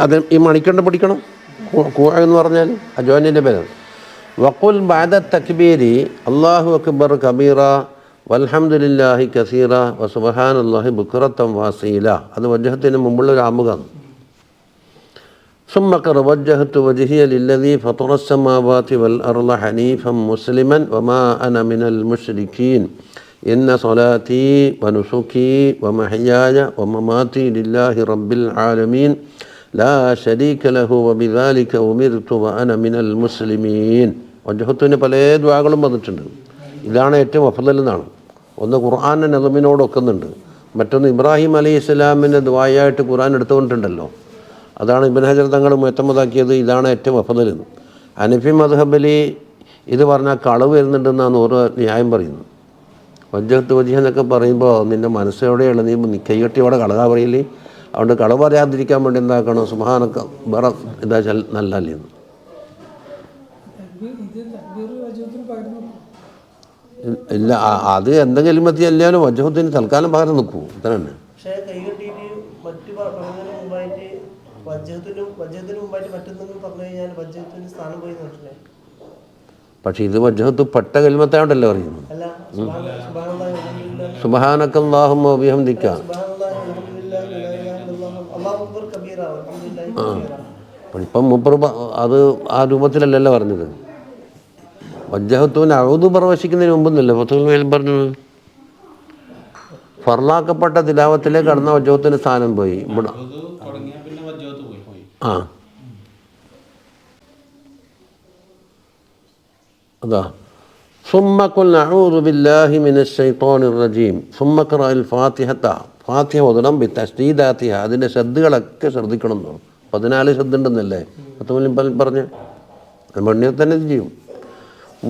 അത് ഈ മണിക്കണ്ട് പിടിക്കണം. കൂഅ എന്ന് പറഞ്ഞാൽ അജോനിൻ്റെ പേരാണ്. വഖുൽ ബഅദ തക്ബീരി അല്ലാഹു അക്ബർ കബീറ വൽഹംദുലില്ലാഹി കസീറ വസുബ്ഹാനല്ലാഹി ബുക്റത്തൻ വാസീല. അത് വജ്ഹത്തിന് മുമ്പുള്ള ഒരു ആമുഖമാണ്. ثم قر وجهت وجهي للذي فطر السماوات والأرض حنيفا مسلما وما أنا من المشركين إن صلاتي ونسكي ومحياي ومماتي لله رب العالمين لا شريك له وبذلك أمرت وأنا من المسلمين. വജ്ഹത്തിന് പല ദുആകളും വന്നിട്ടുണ്ട്. ഇതാണ് ഏറ്റവും അഫ്ളൽ എന്നാണ്. ഒന്ന് ഖുർആൻ്റെ നദമിനോട് ഒക്കുന്നുണ്ട്, മറ്റൊന്ന് ഇബ്രാഹിം അലൈഹി ഇസ്ലാമിൻ്റെ ദുആയായിട്ട് ഖുർആൻ എടുത്തുകൊണ്ടിട്ടുണ്ടല്ലോ. അതാണ് ഇബ്നു ഹജർ തങ്ങൾ മുഅത്തമദാക്കിയത്. ഇതാണ് ഏറ്റവും അഫ്ളൽ. ഹനഫി മദ്ഹബിൽ ഇത് പറഞ്ഞാൽ കളവ് വരുന്നുണ്ടെന്നാണ് ഓരോ ന്യായം പറയുന്നത്. വജ്ഹത്ത് വജ്ഹ എന്നൊക്കെ പറയുമ്പോൾ നിൻ്റെ മനസ്സെവിടെയുള്ള, നീ കൈകെട്ടിയോടെ കളകാ പറയില്ലേ. അതുകൊണ്ട് കളവ് പറയാതിരിക്കാൻ വേണ്ടി എന്താക്കണം, സുബ്ഹാനക വേറെ എന്താ വെച്ചാൽ നല്ലല്ലെന്ന്. ഇല്ല, അത് എന്തെങ്കിലും മതി അല്ലാലും വജ്ഹത്തിന് തൽക്കാലം പകരം നിൽക്കൂ, ഇത്ര തന്നെ. പക്ഷെ ഇത് വജ്ഹത്ത് പെട്ട കലിമത്തായോണ്ടല്ലോ പറയുന്നു. സുബ്ഹാനക്കല്ലാഹുമ്മ വബിഹംദിക, ഇപ്പം മൂപ്പർ അത് ആ രൂപത്തിലല്ലല്ലോ പറഞ്ഞത്. വജ്ജഹത്തുവിന് അഊദു പ്രവേശിക്കുന്നതിന് മുമ്പെന്നല്ലേ ഫത്തുൽ മുഈൻ പറഞ്ഞത്. ഫർലാക്കപ്പെട്ട തിലാവത്തിലേക്ക് കടന്ന വജ്ജഹത്തിന് സ്ഥാനം പോയി. ഇവിടെ ആ അതാ ثم قل أعوذ بالله من الشيطان الرجيم ثم اقرأ الفاتحة. ഫാത്തിഹ ഓതണം ബിതസ്ദീദാത്തിഹ, അതിൻ്റെ ശബ്ദങ്ങളൊക്കെ ശ്രദ്ധിക്കണം എന്നോ. 14 ശബ്ദം ഉണ്ടെന്നല്ലേ ഫത്തുൽ പറഞ്ഞ്, മണ്ണിൽ തന്നെ ചെയ്യും.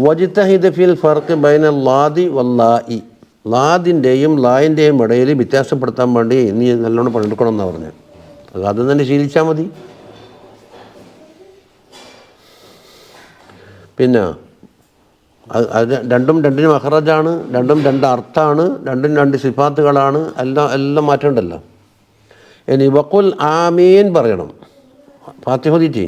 വജ്തഹിദ് ഫിൽ ഫർഖ് ബൈന ലാദി വല്ലാഇ, ലാദിൻ്റെയും ലായിൻ്റെയും ഇടയിൽ വ്യത്യാസപ്പെടുത്താൻ വേണ്ടി നീ നല്ലോണം പണിയെടുക്കണം എന്നാണ് പറഞ്ഞത്. അത് തന്നെ ശീലിച്ചാൽ മതി. പിന്നെ അത് രണ്ടിനും മഖ്റജാണ്, രണ്ട് അർത്ഥമാണ്, രണ്ട് സിഫാത്തുകളാണ്, എല്ലാം മാറ്റമുണ്ടല്ലോ. ഇനി വഖുൽ ആമീൻ പറയണം ഫാത്തിഹ ഓതിയിട്ട്.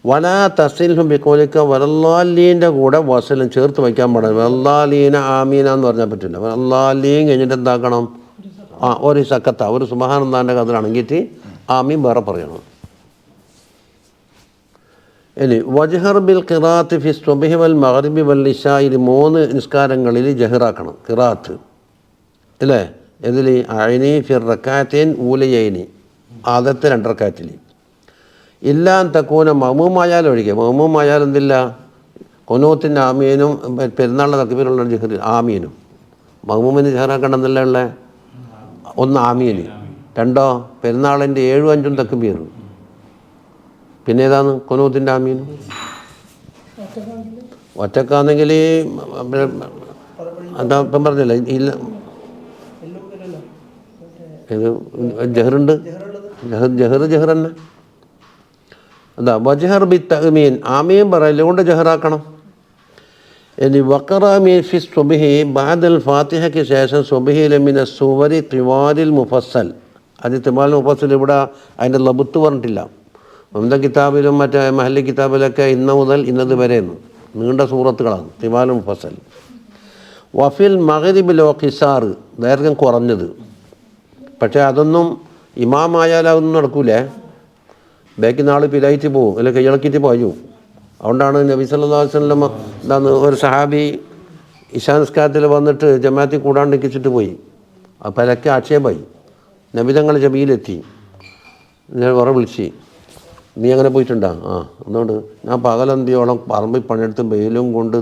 വലാ തസിൽഹും ബിഖൗലിക വലല്ലാലീൻ്റെ കൂടെ വസലും ചേർത്ത് വയ്ക്കാൻ പാടില്ല. വലല്ലാലീന ആമീന എന്ന് പറഞ്ഞാൽ പറ്റില്ല. വലല്ലാലീൻ കഴിഞ്ഞിട്ട് എന്താക്കണം, ഒരു സക്കത്ത, ഒരു സുബ്ഹാനല്ലാഹിൻ്റെ കഥയാണെങ്കിൽ ആമീൻ വേറെ പറയണം. ഇനി വജ്ഹർ ബിൽ ഖിറാഅത്ത് ഫി സുബ്ഹി വൽ മഗ്രിബി വൽ ഇശാ, ഇത് 3 നിസ്കാരങ്ങളിൽ ജഹറാക്കണം ഖിറാഅത്ത് അല്ലേ. ഇതിൽ ഐനി ഫിർ റക്കാത്തൈൻ ഊലയൈനി, ആദ്യത്തെ 2 റക്കാത്തിൽ. ഇല്ലാൻ തക്കൂന മഹമൂമായാലും ഒഴികെ. മഹമൂമായാലും എന്തില്ല, കൊനൂത്തിൻ്റെ ആമീനും പെരുന്നാളിൻ്റെ തക്ബീറുള്ള ജഹർ ആമീനും. മഹമൂമിന് ജഹറാക്കണമെന്നല്ല ഉള്ളത്. ഒന്ന് ആമീന്, രണ്ടോ പെരുന്നാളിൻ്റെ 7 5 തക്ബീറും. പിന്നെ ഏതാണ് കൊനൂത്തിൻ്റെ ആമീനും. ഒറ്റക്കാണെങ്കിൽ എന്താ ഇപ്പം പറഞ്ഞില്ല, ഇല്ല ഇത് ജഹറുണ്ട്, ജഹർ തന്നെ. എന്താ വജഹർ ബി തഅ്മീൻ, ആമീൻ പറയല് കൊണ്ട് ജഹറാക്കണം. ഇനി വഖറ ഫി സുബ്ഹി ബഅദൽ ഫാത്തിഹയ്ക്ക് ശേഷം സുബ്ഹിയിലെ മിന സുവരി തിവാലിൽ മുഫസ്സൽ. അത് തിവാൽ മുഫസ്സൽ ഇവിടെ അതിൻ്റെ ലബുത്ത് പറഞ്ഞിട്ടില്ല. നമ്മുടെ കിതാബിലും മറ്റേ മഹല്ലി കിതാബിലൊക്കെ ഇന്ന് മുതൽ ഇന്നത് വരെയെന്ന് നീണ്ട സൂറത്തുകളാണ് തിവാൽ മുഫസ്സൽ. വഫിൽ മഗ്രിബിലോ ഖിസാർ, ദൈർഘ്യം കുറഞ്ഞത്. പക്ഷേ അതൊന്നും ഇമാമായാൽ അതൊന്നും നടക്കൂലേ, ബാക്കി നാൾ പിലായിട്ട് പോവും, അല്ലെങ്കിൽ കൈയിളക്കിയിട്ട് പോയും. അതുകൊണ്ടാണ് നബി സല്ലല്ലാഹു അലൈഹി വസല്ലം എന്താന്ന് ഒരു സഹാബി ഇശാ നിസ്കാരത്തിൽ വന്നിട്ട് ജമാഅത്തിൽ കൂടാണ്ട് നിൽക്കിച്ചിട്ട് പോയി. അപ്പോൾ അതൊക്കെ ആക്ഷേപമായി. നബി തങ്ങൾ ജബീലെത്തി, ഞാൻ കുറേ വിളിച്ച്, നീ അങ്ങനെ പോയിട്ടുണ്ടാ? ആ, അതുകൊണ്ട് ഞാൻ പകലന്തിയോളം പറമ്പിൽ പണിയെടുത്ത് വെയിലും കൊണ്ട്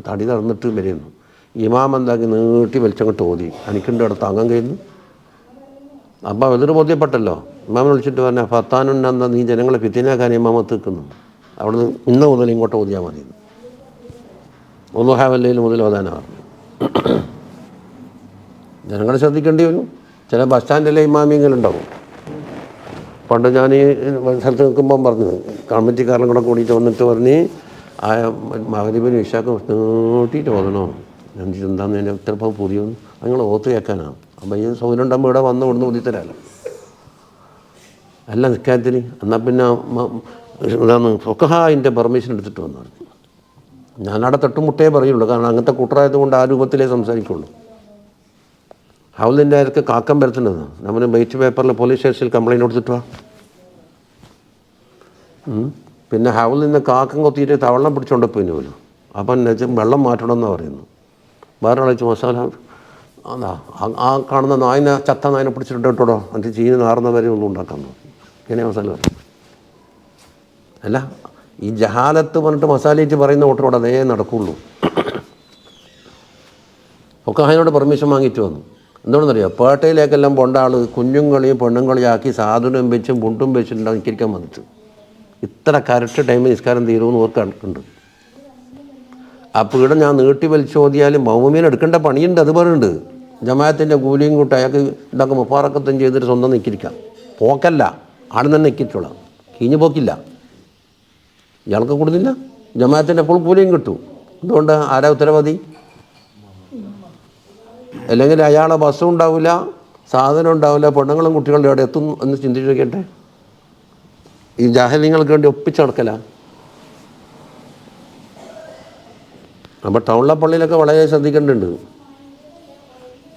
തടി തറന്നിട്ട് വരുന്നു. ഇമാം എന്താക്കി നീട്ടി വലിച്ചങ്ങോട്ട് ഓതി, എനിക്കുണ്ട് അവിടെ താങ്ങാൻ കഴിയുന്നു. അപ്പോൾ അതിന് ബോധ്യപ്പെട്ടല്ലോ. ഇമാമിനെ വിളിച്ചിട്ട് പറഞ്ഞാൽ ഫത്താനുണ്ടെന്ന നീ ജനങ്ങളെ ഫിത്തിനാക്കാൻ ഇമാമത്ത് നിൽക്കുന്നു, അവിടുന്ന് ഇന്ന് മുതൽ ഇങ്ങോട്ട് ഓതിയാൽ മതി. ഒന്നുഹാവല്ലയിൽ മുതൽ ഓതാനാണ്. ജനങ്ങളെ ശ്രദ്ധിക്കേണ്ടി വരും. ചില ബസ് സ്റ്റാൻഡിലെ ഇമാമിങ്ങളുണ്ടാവും. പണ്ട് ഞാൻ ഈ സ്ഥലത്ത് നിൽക്കുമ്പം പറഞ്ഞു, കമ്മിറ്റിക്കാരെല്ലാം കൂടെ കൂടിയിട്ട് വന്നിട്ട് പറഞ്ഞ് ആ മഗ്‌രിബിനും ഇശാക്കും നീട്ടിയിട്ട് ഓതണോ. ഞാൻ എന്താണെന്ന് എൻ്റെ ചിലപ്പോൾ പുതിയൊന്നും നിങ്ങൾ ഓത്ത് കേൾക്കാനാണ്. അപ്പം ഈ സൗകര്യം ഉണ്ടാകുമ്പോൾ ഇവിടെ വന്ന് ഇവിടുന്ന് ഓതിത്തരാമല്ലോ. അല്ല നിൽക്കാത്തിന് എന്നാൽ പിന്നെ എന്താണ് ഫുഖഹാഇൻ്റെ പെർമിഷൻ എടുത്തിട്ട് വന്നു പറഞ്ഞു. ഞാനവിടെ തൊട്ടുമുട്ടേ പറയുള്ളൂ, കാരണം അങ്ങനത്തെ കൂട്ടറായത് കൊണ്ട് ആ രൂപത്തിലേ സംസാരിക്കുള്ളൂ. ഹൗലിൻ്റെ ആർക്ക് കാക്കം വരത്തുന്നത്, നമ്മൾ ബൈറ്റ് പേപ്പറിൽ പോലീസ് സ്റ്റേഷനിൽ കംപ്ലയിൻറ്റ് കൊടുത്തിട്ട് വാ. പിന്നെ ഹൗലിൽ നിന്ന് കാക്കം കൊത്തിയിട്ട് തവള്ളം പിടിച്ചുകൊണ്ട് പോയിന് പോലും. അപ്പം വെള്ളം മാറ്റണമെന്നാണ് പറയുന്നു. വേറെ ആളെ മസാല അതാ ആ കാണുന്ന നായനെ, ചത്ത നായനെ പിടിച്ചിട്ട് ഇട്ടോടോ, എന്നിട്ട് ചീന് നാറുന്ന വരെ ഒന്നും ഉണ്ടാക്കാൻ നോക്കി. ഇങ്ങനെ മസാല പറയും. അല്ല, ഈ ജഹാലത്ത് പറഞ്ഞിട്ട് മസാലയിട്ട് പറയുന്ന ഓട്ടറോട് അതേ നടക്കുള്ളൂ. ഒക്കെ അതിനോട് പെർമിഷൻ വാങ്ങിയിട്ട് വന്നു. എന്തുകൊണ്ടെന്നറിയാം, പേട്ടയിലേക്കെല്ലാം പോണ്ട ആൾ കുഞ്ഞുങ്ങളെയും പെണ്ണുങ്ങളെയും ആക്കി സാധനം വെച്ചും പുണ്ടും വെച്ചിട്ടുണ്ടാകും നിൽക്കാൻ വന്നിട്ട്. ഇത്ര കറക്റ്റ് ടൈമിൽ നിസ്കാരം തീരുമെന്ന് ഓർക്കുന്നുണ്ട്. അപ്പോൾ ഇവിടെ ഞാൻ നീട്ടി വലിച്ചോതിയാലും മൗമീൻ എടുക്കേണ്ട പണിയുണ്ട്. അത് പറയുന്നുണ്ട്, ജമാഅത്തിൻ്റെ കൂലിയും കൂട്ടി അയാൾക്ക് ഇതൊക്കെ മുപ്പാറക്കത്തും ചെയ്തിട്ട് സ്വന്തം നിൽക്കിരിക്കാം. പോക്കല്ല, ആടെ തന്നെ നിൽക്കിച്ചോളാം, കീഞ്ഞു പോക്കില്ല. ഇയാൾക്ക് കൊടുത്തില്ല, ജമാഅത്തിൻ്റെ ഫുൾ കൂലിയും കിട്ടും. എന്തുകൊണ്ട്? ആരാ ഉത്തരവാദി? അല്ലെങ്കിൽ അയാളെ ബസ്സും ഉണ്ടാവില്ല, സാധനം ഉണ്ടാവില്ല, പെണ്ണുങ്ങളും കുട്ടികളുടെ അവിടെ എത്തും എന്ന് ചിന്തിച്ച് നോക്കിയട്ടെ. ഈ ജാഹലിങ്ങൾക്ക് വേണ്ടി ഒപ്പിച്ചടക്കല. അപ്പോൾ ടൗണിലെ പള്ളിയിലൊക്കെ വളരെ ശ്രദ്ധിക്കേണ്ടതുണ്ട്.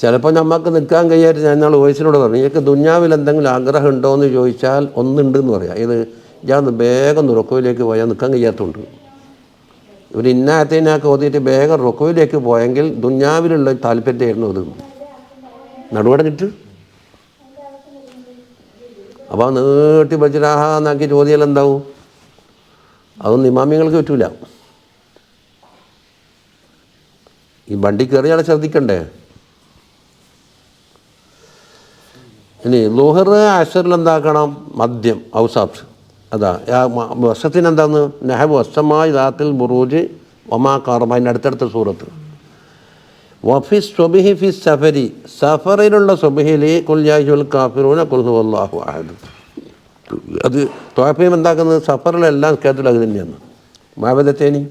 ചിലപ്പോൾ നമുക്ക് നിൽക്കാൻ കഴിയായിട്ട് ഞാൻ നാൾ വോയിസിനോട് പറഞ്ഞു, എനിക്ക് ദുന്യാവിൽ എന്തെങ്കിലും ആഗ്രഹം ഉണ്ടോ എന്ന് ചോദിച്ചാൽ ഒന്നുണ്ട് എന്ന് പറയാം. ഇത് ഞാൻ വേഗം റുക്കോയിലേക്ക് പോയാൽ നിൽക്കാൻ കഴിയാത്തതുണ്ട്. ഒരു ഇന്നായത്തേനൊക്കെ ഓതിയിട്ട് വേഗം റുക്കോയിലേക്ക് പോയെങ്കിൽ ദുന്യാവിലുള്ള താല്പര്യമായിരുന്നു അത് നടുവടഞ്ഞിട്ട്. അപ്പോൾ നീട്ടി ബജ്രാഹാന്നാക്കി ചോദ്യം എന്താവും? അതൊന്നും ഇമാമിങ്ങൾക്ക് പറ്റൂല. ഈ വണ്ടി കയറിയാളെ ശ്രദ്ധിക്കണ്ടേ. ഇനി ളുഹർ അസറിൽ എന്താക്കണം? മദ്യം, ഔസാഫ്. അതാ വർഷത്തിന് എന്താന്ന് നെഹബ് വസ്സമായി ദാത്തിൽ ബുറൂജ് ഒമാ കാർബ, അതിൻ്റെ അടുത്തടുത്ത സൂറത്ത്. വഫി സ്വബിഹി ഫി സഫരി, സഫറിലുള്ള സ്വബിഹിൽ കുൽ യാ അയ്യുഹൽ കാഫിറൂന ഖുൽ ഹുവല്ലാഹു അഹദ്. അത് ത്വാഫയും എന്താക്കുന്നത്? സഫറിലെല്ലാം കേട്ടില്ല അത് തന്നെയാണ്. മാബദത്തേനി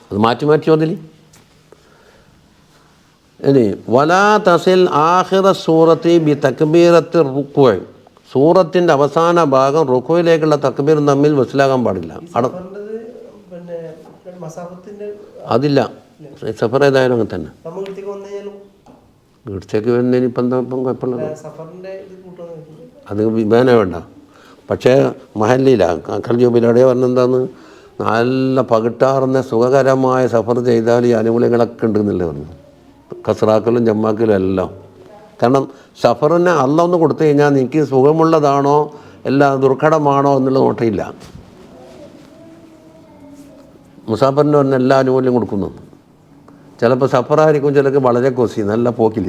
അത് മാറ്റി മാറ്റി വന്നില്ല. ഇനി വലാ തസിൽ ആഖിറ സൂറത്തി ബി തക്ബീറത്തി റുക്വ, സൂറത്തിൻ്റെ അവസാന ഭാഗം റുക്വയിലേക്കുള്ള തക്ബീറും തമ്മിൽ വസിലാകാൻ പാടില്ല. അതില്ല, സഫർ ഏതായാലും അങ്ങനെ തന്നെ. വീട്ടിലേക്ക് വരുന്നതിന് ഇപ്പം എന്താ ഇപ്പം കുഴപ്പമുള്ളത്? അത് വിമാനം വേണ്ട. പക്ഷേ മഹല്ലിയിലാണ് കൽജൂബിലടെ പറഞ്ഞെന്താന്ന്, നല്ല പകിട്ടാറുന്ന സുഖകരമായ സഫർ ചെയ്താൽ ഈ ആനുകൂല്യങ്ങളൊക്കെ ഉണ്ടെന്നല്ലേ പറഞ്ഞു. കസറാക്കലും ജമ്മാക്കലും എല്ലാം. കാരണം സഫറിനെ അല്ല ഒന്ന് കൊടുത്തു കഴിഞ്ഞാൽ നിനക്ക് സുഖമുള്ളതാണോ എല്ലാം ദുർഘടമാണോ എന്നുള്ളത് നോട്ടയില്ല. മുസാഫറിന് പറഞ്ഞ എല്ലാ ആനുകൂല്യം കൊടുക്കുന്നു. ചിലപ്പോൾ സഫറായിരിക്കും, ചിലർക്ക് വളരെ കൊസി, നല്ല പോക്കിൽ.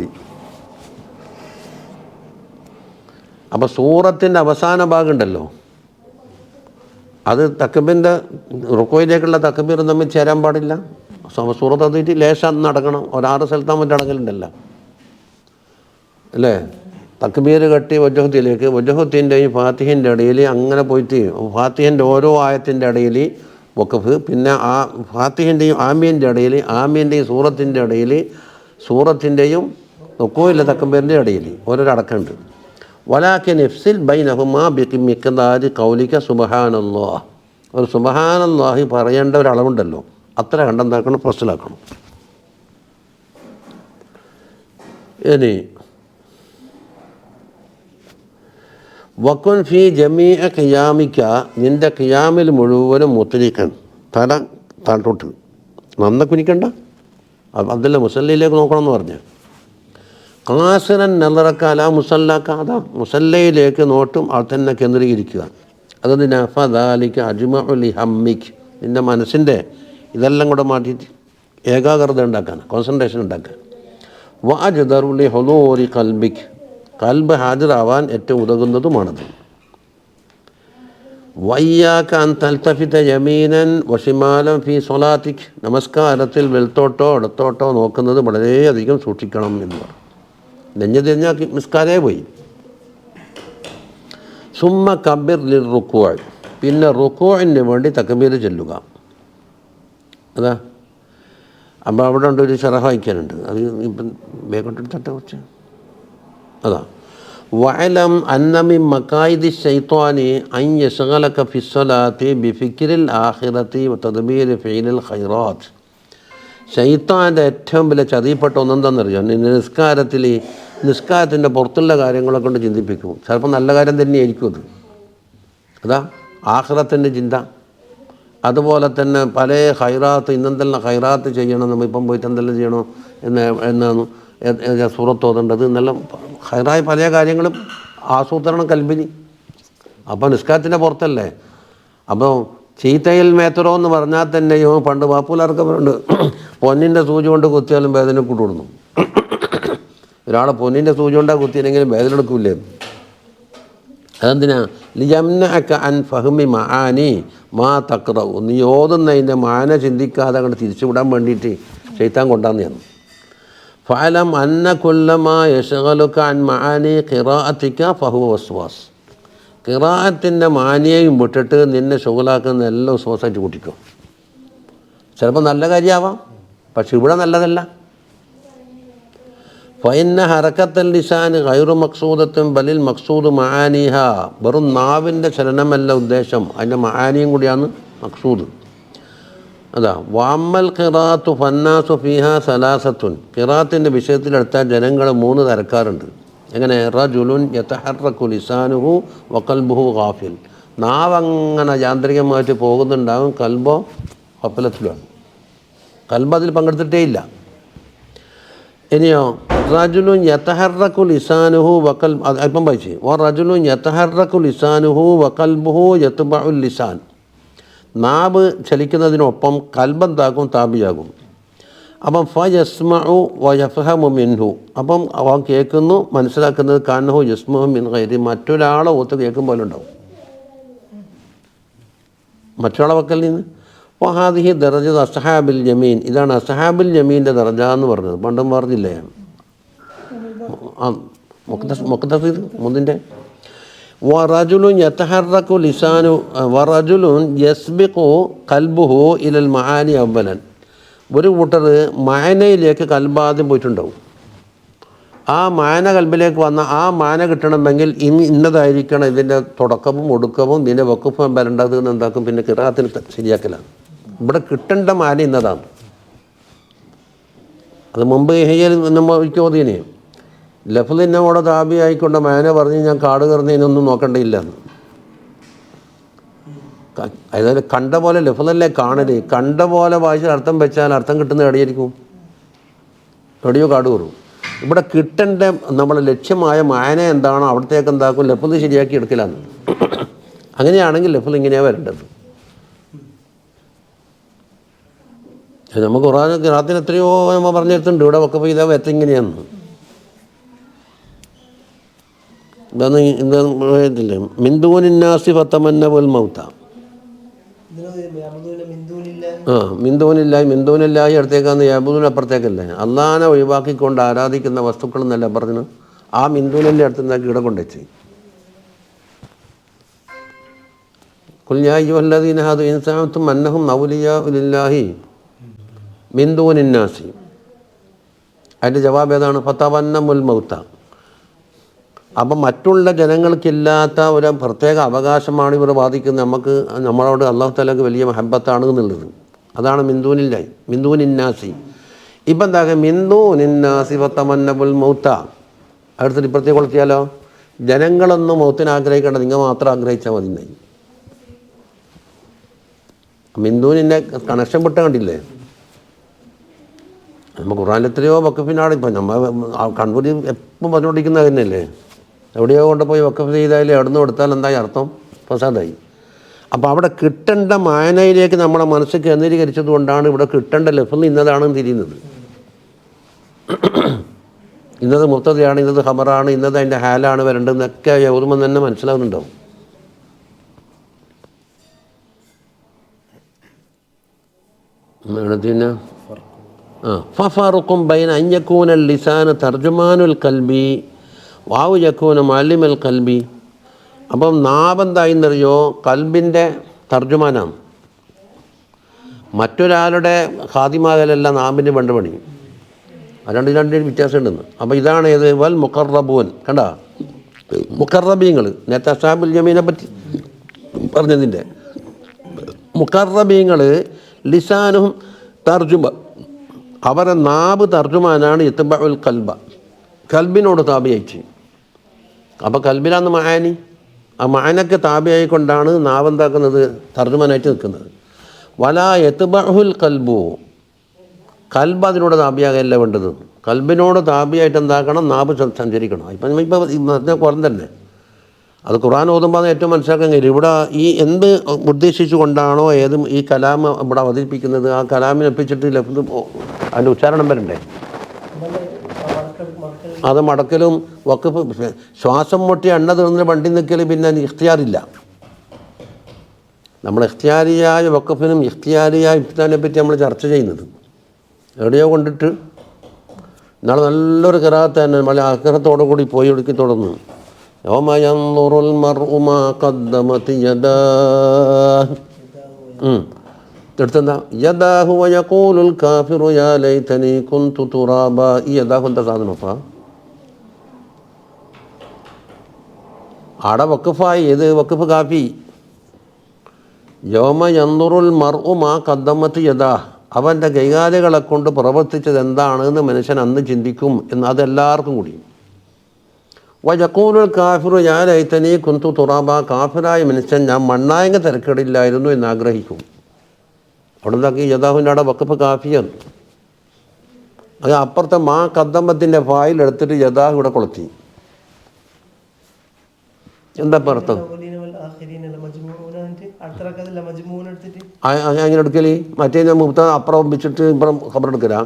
അപ്പോൾ സൂറത്തിൻ്റെ അവസാന ഭാഗമുണ്ടല്ലോ, അത് തക്ബീറിൻ്റെ റുക്കോയിലേക്കുള്ള തക്ബീർ തമ്മിൽ ചേരാൻ പാടില്ല. സൂറത്ത് അതിട്ട് ലേശം നടക്കണം. 6 സ്ഥലത്താൻ മറ്റും അടങ്ങലുണ്ടല്ലോ അല്ലേ? തക്ബീർ കെട്ടി വജ്ഹത്തിലേക്ക്, വജ്ഹത്തിൻ്റെയും ഫാത്തിഹിൻ്റെ ഇടയിൽ അങ്ങനെ പോയിട്ട് ഫാത്തിഹിൻ്റെ ഓരോ ആയത്തിൻ്റെ ഇടയിൽ വഖഫ്, പിന്നെ ആ ഫാത്തിഹിൻ്റെയും ആമീൻ്റെ ഇടയിൽ, ആമീൻ്റെയും സൂറത്തിൻ്റെ ഇടയിൽ, സൂറത്തിൻ്റെയും റുക്കോയിലെ തക്ബീറിൻ്റെ ഇടയിൽ ഓരോരടക്കമുണ്ട്. വലാകിൻ ഇഫ്സിൽ ബൈനഹുമാ ബിമിഖ്ദാരി ഖൗലിക സുബ്ഹാനല്ലാഹ്. ഒരു സുബ്ഹാനല്ലാഹി പറയേണ്ട ഒരളവുണ്ടല്ലോ, അത്ര കണ്ടെന്താക്കണം, ഫസ്ലാക്കണം. ഇനി വക്കുൻ ഫി ജമീഅ ഖിയാമിക, നിൻ്റെ ഖിയാമിൽ മുഴുവനും മുത്തലിക്കൻ, തല താഴോട്ട് നന്ന കുനിക്കണ്ട. അതല്ല മുസല്ലയിലേക്ക് നോക്കണം എന്ന് പറഞ്ഞ്. കാസിറൻ നെല്ലറക്കാല മുസല്ലാക്ക, അതാ മുസല്ലയിലേക്ക് നോട്ടും അവിടെ തന്നെ കേന്ദ്രീകരിക്കുക. അതെന്തിനാ? ഫദാലിക അജ്മഉ ലിഹമ്മിക്, നിൻ്റെ മനസ്സിൻ്റെ ഇതെല്ലാം കൂടെ മാറ്റിയിട്ട് ഏകാഗ്രത ഉണ്ടാക്കാൻ, കോൺസെൻട്രേഷൻ ഉണ്ടാക്കാൻ. വഅജ്ദറു ലിഹുളൂരി ഖൽബിക്, കൽബ് ഹാജരാവാൻ ഏറ്റവും ഉതകുന്നതുമാണത്. വയ്യാക അൻ തൽതഫിത യമീനൻ വഷിമാലൻ ഫി സ്വലാത്തിക്, നമസ്കാരത്തിൽ വെൽത്തോട്ടോ ഇടത്തോട്ടോ നോക്കുന്നത് വളരെയധികം സൂക്ഷിക്കണം എന്ന് പറഞ്ഞു. നെഞ്ഞ് തിരിഞ്ഞാൽ നിസ്കാരേ പോയി. സുമ്മ കബിർ ലിൽ റുക്കൂ, പിന്നെ റുക്കൂഇന് വേണ്ടി തക്ബീർ ചൊല്ലുക. അതാ അപ്പോൾ അവിടെ ഉണ്ട് ഒരു ശറഹ് വായിക്കാനുണ്ട്, അത് ഇപ്പം വേഗം കുറച്ച്. അതാ വഅലം അന്ന മിൻ മകായിദി ശൈത്വാനി അൻ യശ്ഗലക ഫിസ്സലാത്തി ബിഫിക്രിൽ ആഖിറതി വതദ്ബീർ ഫിഇലിൽ ഖൈറാത്ത്. ശൈത്താൻ്റെ ഏറ്റവും വലിയ ചതിപ്പെട്ട ഒന്നെന്താണെന്നറിയാം, നിസ്കാരത്തിൻ്റെ പുറത്തുള്ള കാര്യങ്ങളെ കൊണ്ട് ചിന്തിപ്പിക്കും. ചിലപ്പോൾ നല്ല കാര്യം തന്നെയായിരിക്കും അത്. അതാ ആഖിറത്തിൻ്റെ ചിന്ത. അതുപോലെ തന്നെ പല ഖൈറാത്ത്, ഇന്നെന്തെല്ലാം ഖൈറാത്ത് ചെയ്യണം, നമ്മൾ ഇപ്പം പോയിട്ട് എന്തെല്ലാം ചെയ്യണം എന്നാണ് സൂറത്ത് ഓതേണ്ടത്, എന്നെല്ലാം ഖൈറായ പല കാര്യങ്ങളും ആസൂത്രണം കൽബിനി. അപ്പോൾ നിസ്കാരത്തിൻ്റെ പുറത്തല്ലേ. അപ്പോൾ ചീത്തയിൽ മേത്തറോ എന്ന് പറഞ്ഞാൽ തന്നെയോ പണ്ട് വാപ്പുലാർക്ക് ഉണ്ട്, പൊന്നിൻ്റെ സൂചി കൊണ്ട് കുത്തിയാലും വേദന കൂട്ടുകൊടുന്നു. ഒരാളെ പൊന്നിൻ്റെ സൂചി കൊണ്ടാണ് കുത്തിയെങ്കിലും വേദന എടുക്കില്ലേ. അതെന്തിനാ? ലിയംനഅക അൻ ഫഹ്മി മആനി മാ തഖ്റഉ, നീ ഓതുന്നതിൻ്റെ മാന ചിന്തിക്കാതെ അങ്ങോട്ട് തിരിച്ചുവിടാൻ വേണ്ടിയിട്ട് ശൈത്താൻ കൊണ്ടാന്ന് ഞാൻ. ഫഅലം അന്ന കുല്ലമാ യശ്ഗലുക അൻ മആനി ഖിറാഅതിക ഫഹുവ വസ്വാസ്. ഖിറാഅത്തിൻ്റെ മാനിയെയും വിട്ടിട്ട് നിന്നെ ശുഗലാക്കുന്ന എല്ലാം വസ്വാസായിട്ട് കൂട്ടിക്കും. ചിലപ്പോൾ നല്ല കാര്യമാവാം, പക്ഷെ ഇവിടെ നല്ലതല്ല. ഫഇന്ന ഹറക്കത്തൽ ലിസാൻ ഗൈറു മഖ്സൂദത്തുൻ ബലിൽ മഖ്സൂദ് മആനിഹ, വെറും നാവിൻ്റെ ചലനമല്ല ഉദ്ദേശം, അതിൻ്റെ മആനിയും കൂടിയാണ് മഖ്സൂദ്. അതാ വഅമ്മൽ ഖിറാഅത്തു ഫന്നാസു ഫീഹാ സലാസത്തുൻ, ഖിറാഅത്തിൻ്റെ വിഷയത്തിലെടുത്താൽ ജനങ്ങൾ 3 തരക്കാരുണ്ട്. എങ്ങനെ? റജുലുൻ യതഹറക്കു ലിസാനുഹു വഖൽബുഹു ഗാഫിൽ, നാവങ്ങനെ യാന്ത്രികമായിട്ട് പോകുന്നുണ്ടാകും, കൽബോ ഗഫലത്തിലാണ്, കൽബ് അതിൽ പങ്കെടുത്തിട്ടേ ഇല്ല. ഇനിയോ റജുലുൻ യതഹറക്കു ലിസാനുഹു വഖൽ, അല്പം വായിച്ച്, റജുലുൻ യതഹറക്കു ലിസാനുഹു വഖൽബുഹു യത്ബഉൽ ലിസാൻ, നാവ് ചലിക്കുന്നതിനൊപ്പം കൽബെന്താക്കും? താബിയാകും. അപ്പം ഫയസ്മഉ വയഫഹമു മിൻഹു, അപ്പം അവൻ കേൾക്കുന്നു, മനസ്സിലാക്കുന്നത്, കാന്നഹു യസ്മഉ മിൻ ഗൈരി, മറ്റൊരാളെ ഒത്ത് കേൾക്കും പോലെ ഉണ്ടാവും മറ്റൊരാളെ വക്കൽ നിന്ന്. വഹാദിഹി ദറജത്ത് അസ്ഹാബിൽ യമീൻ, ഇതാണ് അസ്ഹാബുൽ യമീൻ്റെ ദറജ എന്ന് പറഞ്ഞത്. പണ്ടും പറഞ്ഞില്ലേ മുഖ്തസീദ് മുന്നിൻ്റെ. വറജുലുൻ യതഹറക്കു ലിസാനു വറജുലുൻ യസ്ബിഖു ഖൽബുഹു ഇലൽ മആനി അവ്വലൻ, ഒരു കൂട്ടർ മാനയിലേക്ക് കൽബാദ്യം പോയിട്ടുണ്ടാവും. ആ മാന കൽബിലേക്ക് വന്ന ആ മാന കിട്ടണമെങ്കിൽ ഇന്നതായിരിക്കണം ഇതിൻ്റെ തുടക്കവും ഒടുക്കവും, ഇതിൻ്റെ വഖഫും വരേണ്ടത് എന്ന് എന്താക്കും? പിന്നെ ഖിറാഅത്തിന് ശരിയാക്കലാണ്. ഇവിടെ കിട്ടേണ്ട മാന ഇന്നതാണ്. അത് മുമ്പ് ഹയ്യൽ നമ്മൾ ചോദ്യന് ലഫ്ലിനോടെ താബി ആയിക്കൊണ്ട് മാന പറഞ്ഞ് ഞാൻ കാട് കയറുന്നതിനൊന്നും നോക്കേണ്ടയില്ല. അതായത് കണ്ട പോലെ ലഫ്ലല്ലേ കാണല്, കണ്ട പോലെ വായിച്ചാൽ അർത്ഥം വെച്ചാൽ അർത്ഥം കിട്ടുന്ന എവിടെയായിരിക്കും? എവിടെയോ കാട് കയറും. ഇവിടെ കിട്ടേണ്ട നമ്മളെ ലക്ഷ്യമായ മായന എന്താണോ അവിടത്തേക്ക് എന്താക്കും ലഫ്ള് ശരിയാക്കി എടുക്കലാണ്. അങ്ങനെയാണെങ്കിൽ ലഫ്ള് ഇങ്ങനെയാണ് വരേണ്ടത്. നമുക്ക് ഖുർആനിന് എത്രയോ നമ്മൾ പറഞ്ഞിട്ടുണ്ട് ഇവിടെ വഖഫ് ചെയ്താൽ എത്തിങ്ങനെയാന്ന്. ഇതാന്ന് മിന്ദൂനിന്നാസി ഫത്തമന്നവുൽ മൗത. മിന്ദൂനില്ലായി അടുത്തേക്കാന്ന് യാബുദൂൻ അപ്പുറത്തേക്കല്ലേ. അള്ളാഹനെ ഒഴിവാക്കിക്കൊണ്ട് ആരാധിക്കുന്ന വസ്തുക്കൾ എന്നല്ല പറഞ്ഞു. ആ മിന്ദൂനിൻ്റെ അടുത്ത് നിന്നാക്കി ഇവിടെ കൊണ്ടുവച്ച് ഖുൽ യാ അയ്യുഹല്ലദീന ഹാദു ഇൻ സഅംതും അന്നഹും ഔലിയാഉ ലില്ലാഹി മിൻ ദൂനിന്നാസി. അതിൻ്റെ ജവാബ് ഏതാണ്? ഫതവന്നമുൽ മൗത. അപ്പം മറ്റുള്ള ജനങ്ങൾക്കില്ലാത്ത ഒരു പ്രത്യേക അവകാശമാണ് ഇവർ വാദിക്കുന്നത്. നമുക്ക് നമ്മളോട് അല്ലാഹു തആലക്ക് വലിയ മഹബത്താണ് എന്നുള്ളത്. അതാണ് മിന്ദൂനിന്നാസി. ഇപ്പം എന്താ മിന്ദൂനിന്നാസി ഫതമന്നബുൽ മൗത. അടുത്തിട്ട് ഇപ്പുറത്തേക്ക് കൊടുത്തിയാലോ ജനങ്ങളൊന്നും മൗത്തിന് ആഗ്രഹിക്കേണ്ട, നിങ്ങൾ മാത്രം ആഗ്രഹിച്ചാൽ മതി. മിന്ദൂനിൻ്റെ കണക്ഷൻ വിട്ട കണ്ടില്ലേ? നമ്മൾ ഖുർആനിൽ എത്രയോ വഖഫിനാണ് ഇപ്പം നമ്മൾ കണ്ണൂർ എപ്പം പറഞ്ഞുകൊണ്ടിരിക്കുന്നത് തന്നെയല്ലേ. എവിടെയോ കൊണ്ടുപോയി വഖഫ് ചെയ്താലും എവിടെ നിന്ന് കൊടുത്താൽ എന്തായി അർത്ഥം? ഫസാദായി. അപ്പോൾ അവിടെ കിട്ടേണ്ട മായനയിലേക്ക് നമ്മളെ മനസ്സ് കേന്ദ്രീകരിച്ചത് കൊണ്ടാണ് ഇവിടെ കിട്ടേണ്ട ലഫ്ള് ഇന്നതാണെന്ന് തിരിയുന്നത്. ഇന്നത് മുബ്തദയാണ്, ഇന്നത് ഖബറാണ്, ഇന്നത് അതിൻ്റെ ഹാലാണ് വരേണ്ടതെന്നൊക്കെ ഓർമ്മ തന്നെ മനസ്സിലാവുന്നുണ്ടാവും. പിന്നെ ഫഫറുക്കും ബൈന അൻയകൂനൽ ലിസാന തർജുമാനുൽ കൽബി വാവു യകൂന മുഅല്ലിമുൽ കൽബി. അപ്പം നാവെന്തായിന്നറിയോ? കൽബിൻ്റെ തർജുമാനാണ്. മറ്റൊരാളുടെ ഖാദിമാകലല്ല നാവിൻ്റെ പണ്ട് പണി. രണ്ടിനും വ്യത്യാസം ഉണ്ടെന്ന്. അപ്പോൾ ഇതാണ് ഏത്? വൽ മുഖറബൂൻ. കണ്ട മുഖറബീങ്ങൾ നേരത്തെ അസ്ഹാബുൽ യമീനെ പറ്റി പറഞ്ഞതിൻ്റെ മുഖറബീങ്ങൾ ലിസാനും തർജുമ, അവരെ നാവ് തർജുമാനാണ്. ഇത്ബഉൽ കൽബ, കൽബിനോട് താബിയായി. അപ്പോൾ കൽബിലാന്ന് മഅനി, ആ മഅനക്ക് താബിയായിക്കൊണ്ടാണ് നാവ് എന്താക്കുന്നത്? തർജുമാനായിട്ട് നിൽക്കുന്നത്. വലാ യത്ബഉൽ കൽബു, കൽബ് അതിനോട് താബിയാകല്ല വേണ്ടത്. കൽബിനോട് താബിയായിട്ട് എന്താക്കണം? നാവ് സഞ്ചരിക്കണം. ഇപ്പം കുറഞ്ഞ തന്നെ അത് ഖുർആൻ ഓതുമ്പോൾ ഏറ്റവും മനസ്സിലാക്കാൻ കഴിയും. ഇവിടെ ഈ എന്ത് ഉദ്ദേശിച്ചു കൊണ്ടാണോ ഈ കലാം ഇവിടെ അവതരിപ്പിക്കുന്നത്, ആ കലാമിനെ ഒപ്പിച്ചിട്ട് ലഫ്ള് അതിൻ്റെ ഉച്ചാരണം വരണ്ടേ? അത് മടക്കലും വഖഫ് ശ്വാസം മുട്ടി എണ്ണ തീർന്ന് വണ്ടി നിൽക്കൽ പിന്നെ ഇഖ്തിയാറില്ല. നമ്മൾ ഇഖ്തിയാരിയായ വഖഫിനും ഇഖ്തിയാരിയായ ഇഫ്താനെ പറ്റി നമ്മൾ ചർച്ച ചെയ്യുന്നത് എവിടെയോ കൊണ്ടിട്ട് നാളെ നല്ലൊരു ഖിറാഅത്ത് തന്നെ നല്ല ആഗ്രഹത്തോടു കൂടി പോയി ഒടുക്കി തുടർന്നു. യൗമ യൻദുറുൽ മർഉ മാ ഖദ്ദമത് യദാഹു. എടുത്തെന്താ? യദാഹു വയഖൂലുൽ കാഫിറു യാ ലൈതനി കുന്തു തുറാബ. ഈ യദാഹു എന്താ സാധനപ്പാ? ആടെ വഖഫായി. ഏത് വഖഫ്? കാഫി. യൗമ യൻദുറുൽ മർഉ മാ ഖദ്ദമത് യദാഹ്. അവൻ്റെ കൈകാലുകളെ കൊണ്ട് പ്രവർത്തിച്ചത് എന്താണെന്ന് മനുഷ്യൻ അന്ന് ചിന്തിക്കും എന്ന്. അതെല്ലാവർക്കും കൂടി. വയഖൂലുൽ കാഫിറു യാ ലൈതനി കുന്തു തുറാബ. കാഫിറായ മനുഷ്യൻ ഞാൻ മണ്ണായങ്ങ തിരക്കേടില്ലായിരുന്നു എന്നാഗ്രഹിക്കും. അവിടെ എന്താക്കി? യദാഹുവിൻ്റെ അവിടെ വഖഫ് കാഫിയാണ്. അത് അപ്പുറത്തെ മാ കദ്ദമത്തിൻ്റെ ഫായിൽ എടുത്തിട്ട് യദാഹു ഇവിടെ കൊളുത്തി. എന്താ അർത്ഥം? അങ്ങനെ എടുക്കല് മറ്റേ മുബ്തദ അപ്പുറം വെച്ചിട്ട് ഇപ്പുറം ഖബർ എടുക്കല.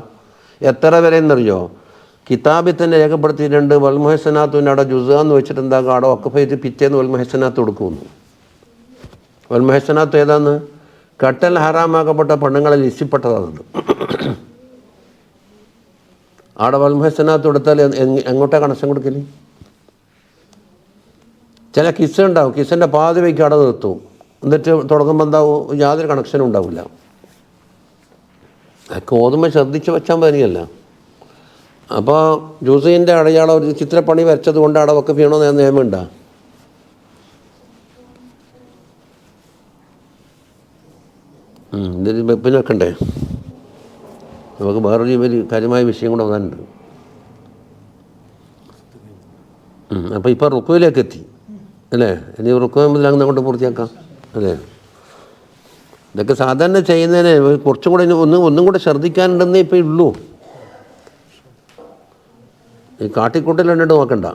എത്ര വരെ എന്നറിയോ? കിതാബിൽ തന്നെ രേഖപ്പെടുത്തിയിട്ടുണ്ട്. വൽമുഹസനാത്തുവിൻ്റെ അവിടെ ജുസാന്ന് വെച്ചിട്ട് എന്താക്കുക? അവിടെ വഖഫ് ചെയ്ത് പിറ്റേന്ന് വൽമുഹസനാത്ത് കൊടുക്കുമെന്ന്. വൽമുഹസനാത്ത് ഏതാന്ന്? കട്ടൽ ഹറാമാക്കപ്പെട്ട പെണ്ണുങ്ങളെ ലിസ്റ്റിൽപ്പെട്ടതാണ്. അവിടെ വൽമുഹസനാത്ത് കൊടുത്താൽ എങ്ങോട്ടാണ് കണക്ഷൻ കൊടുക്കല്? ചില കിസ്സ ഉണ്ടാവും, കിസ്സിൻ്റെ പാതി വയ്ക്ക് അവിടെ നിർത്തും. എന്നിട്ട് തുടങ്ങുമ്പോൾ എന്താവും? യാതൊരു കണക്ഷനും ഉണ്ടാവില്ല. അതൊക്കെ ഓതുമ്പോൾ ശ്രദ്ധിച്ച് വെച്ചാൽ മതിയല്ല. അപ്പോൾ ജുസീൻ്റെ അടയാളം ഒരു ചിത്രപ്പണി വരച്ചത് കൊണ്ട് അവിടെ വഖഫ് ചെയ്യണമെന്ന് നിയമമുണ്ടോ? ഇതൊരു വെപ്പിന് വെക്കണ്ടേ? നമുക്ക് വേറൊരു വലിയ കാര്യമായ വിഷയം കൂടെ വന്നിട്ടുണ്ട്. അപ്പോൾ ഇപ്പോൾ റുക്കുവിലേക്ക് എത്തി അല്ലേ? ഇനി റുക്കു മുതലാകുന്ന കൊണ്ട് പൂർത്തിയാക്കാം അല്ലേ? ഇതൊക്കെ സാധാരണ ചെയ്യുന്നതിന് കുറച്ചും കൂടെ ഒന്നും കൂടെ ശ്രദ്ധിക്കാനുണ്ടെന്നേ ഇപ്പോൾ ഉള്ളൂ. ഈ കാട്ടിക്കൂട്ടൽ കണ്ടിട്ട് നോക്കണ്ട.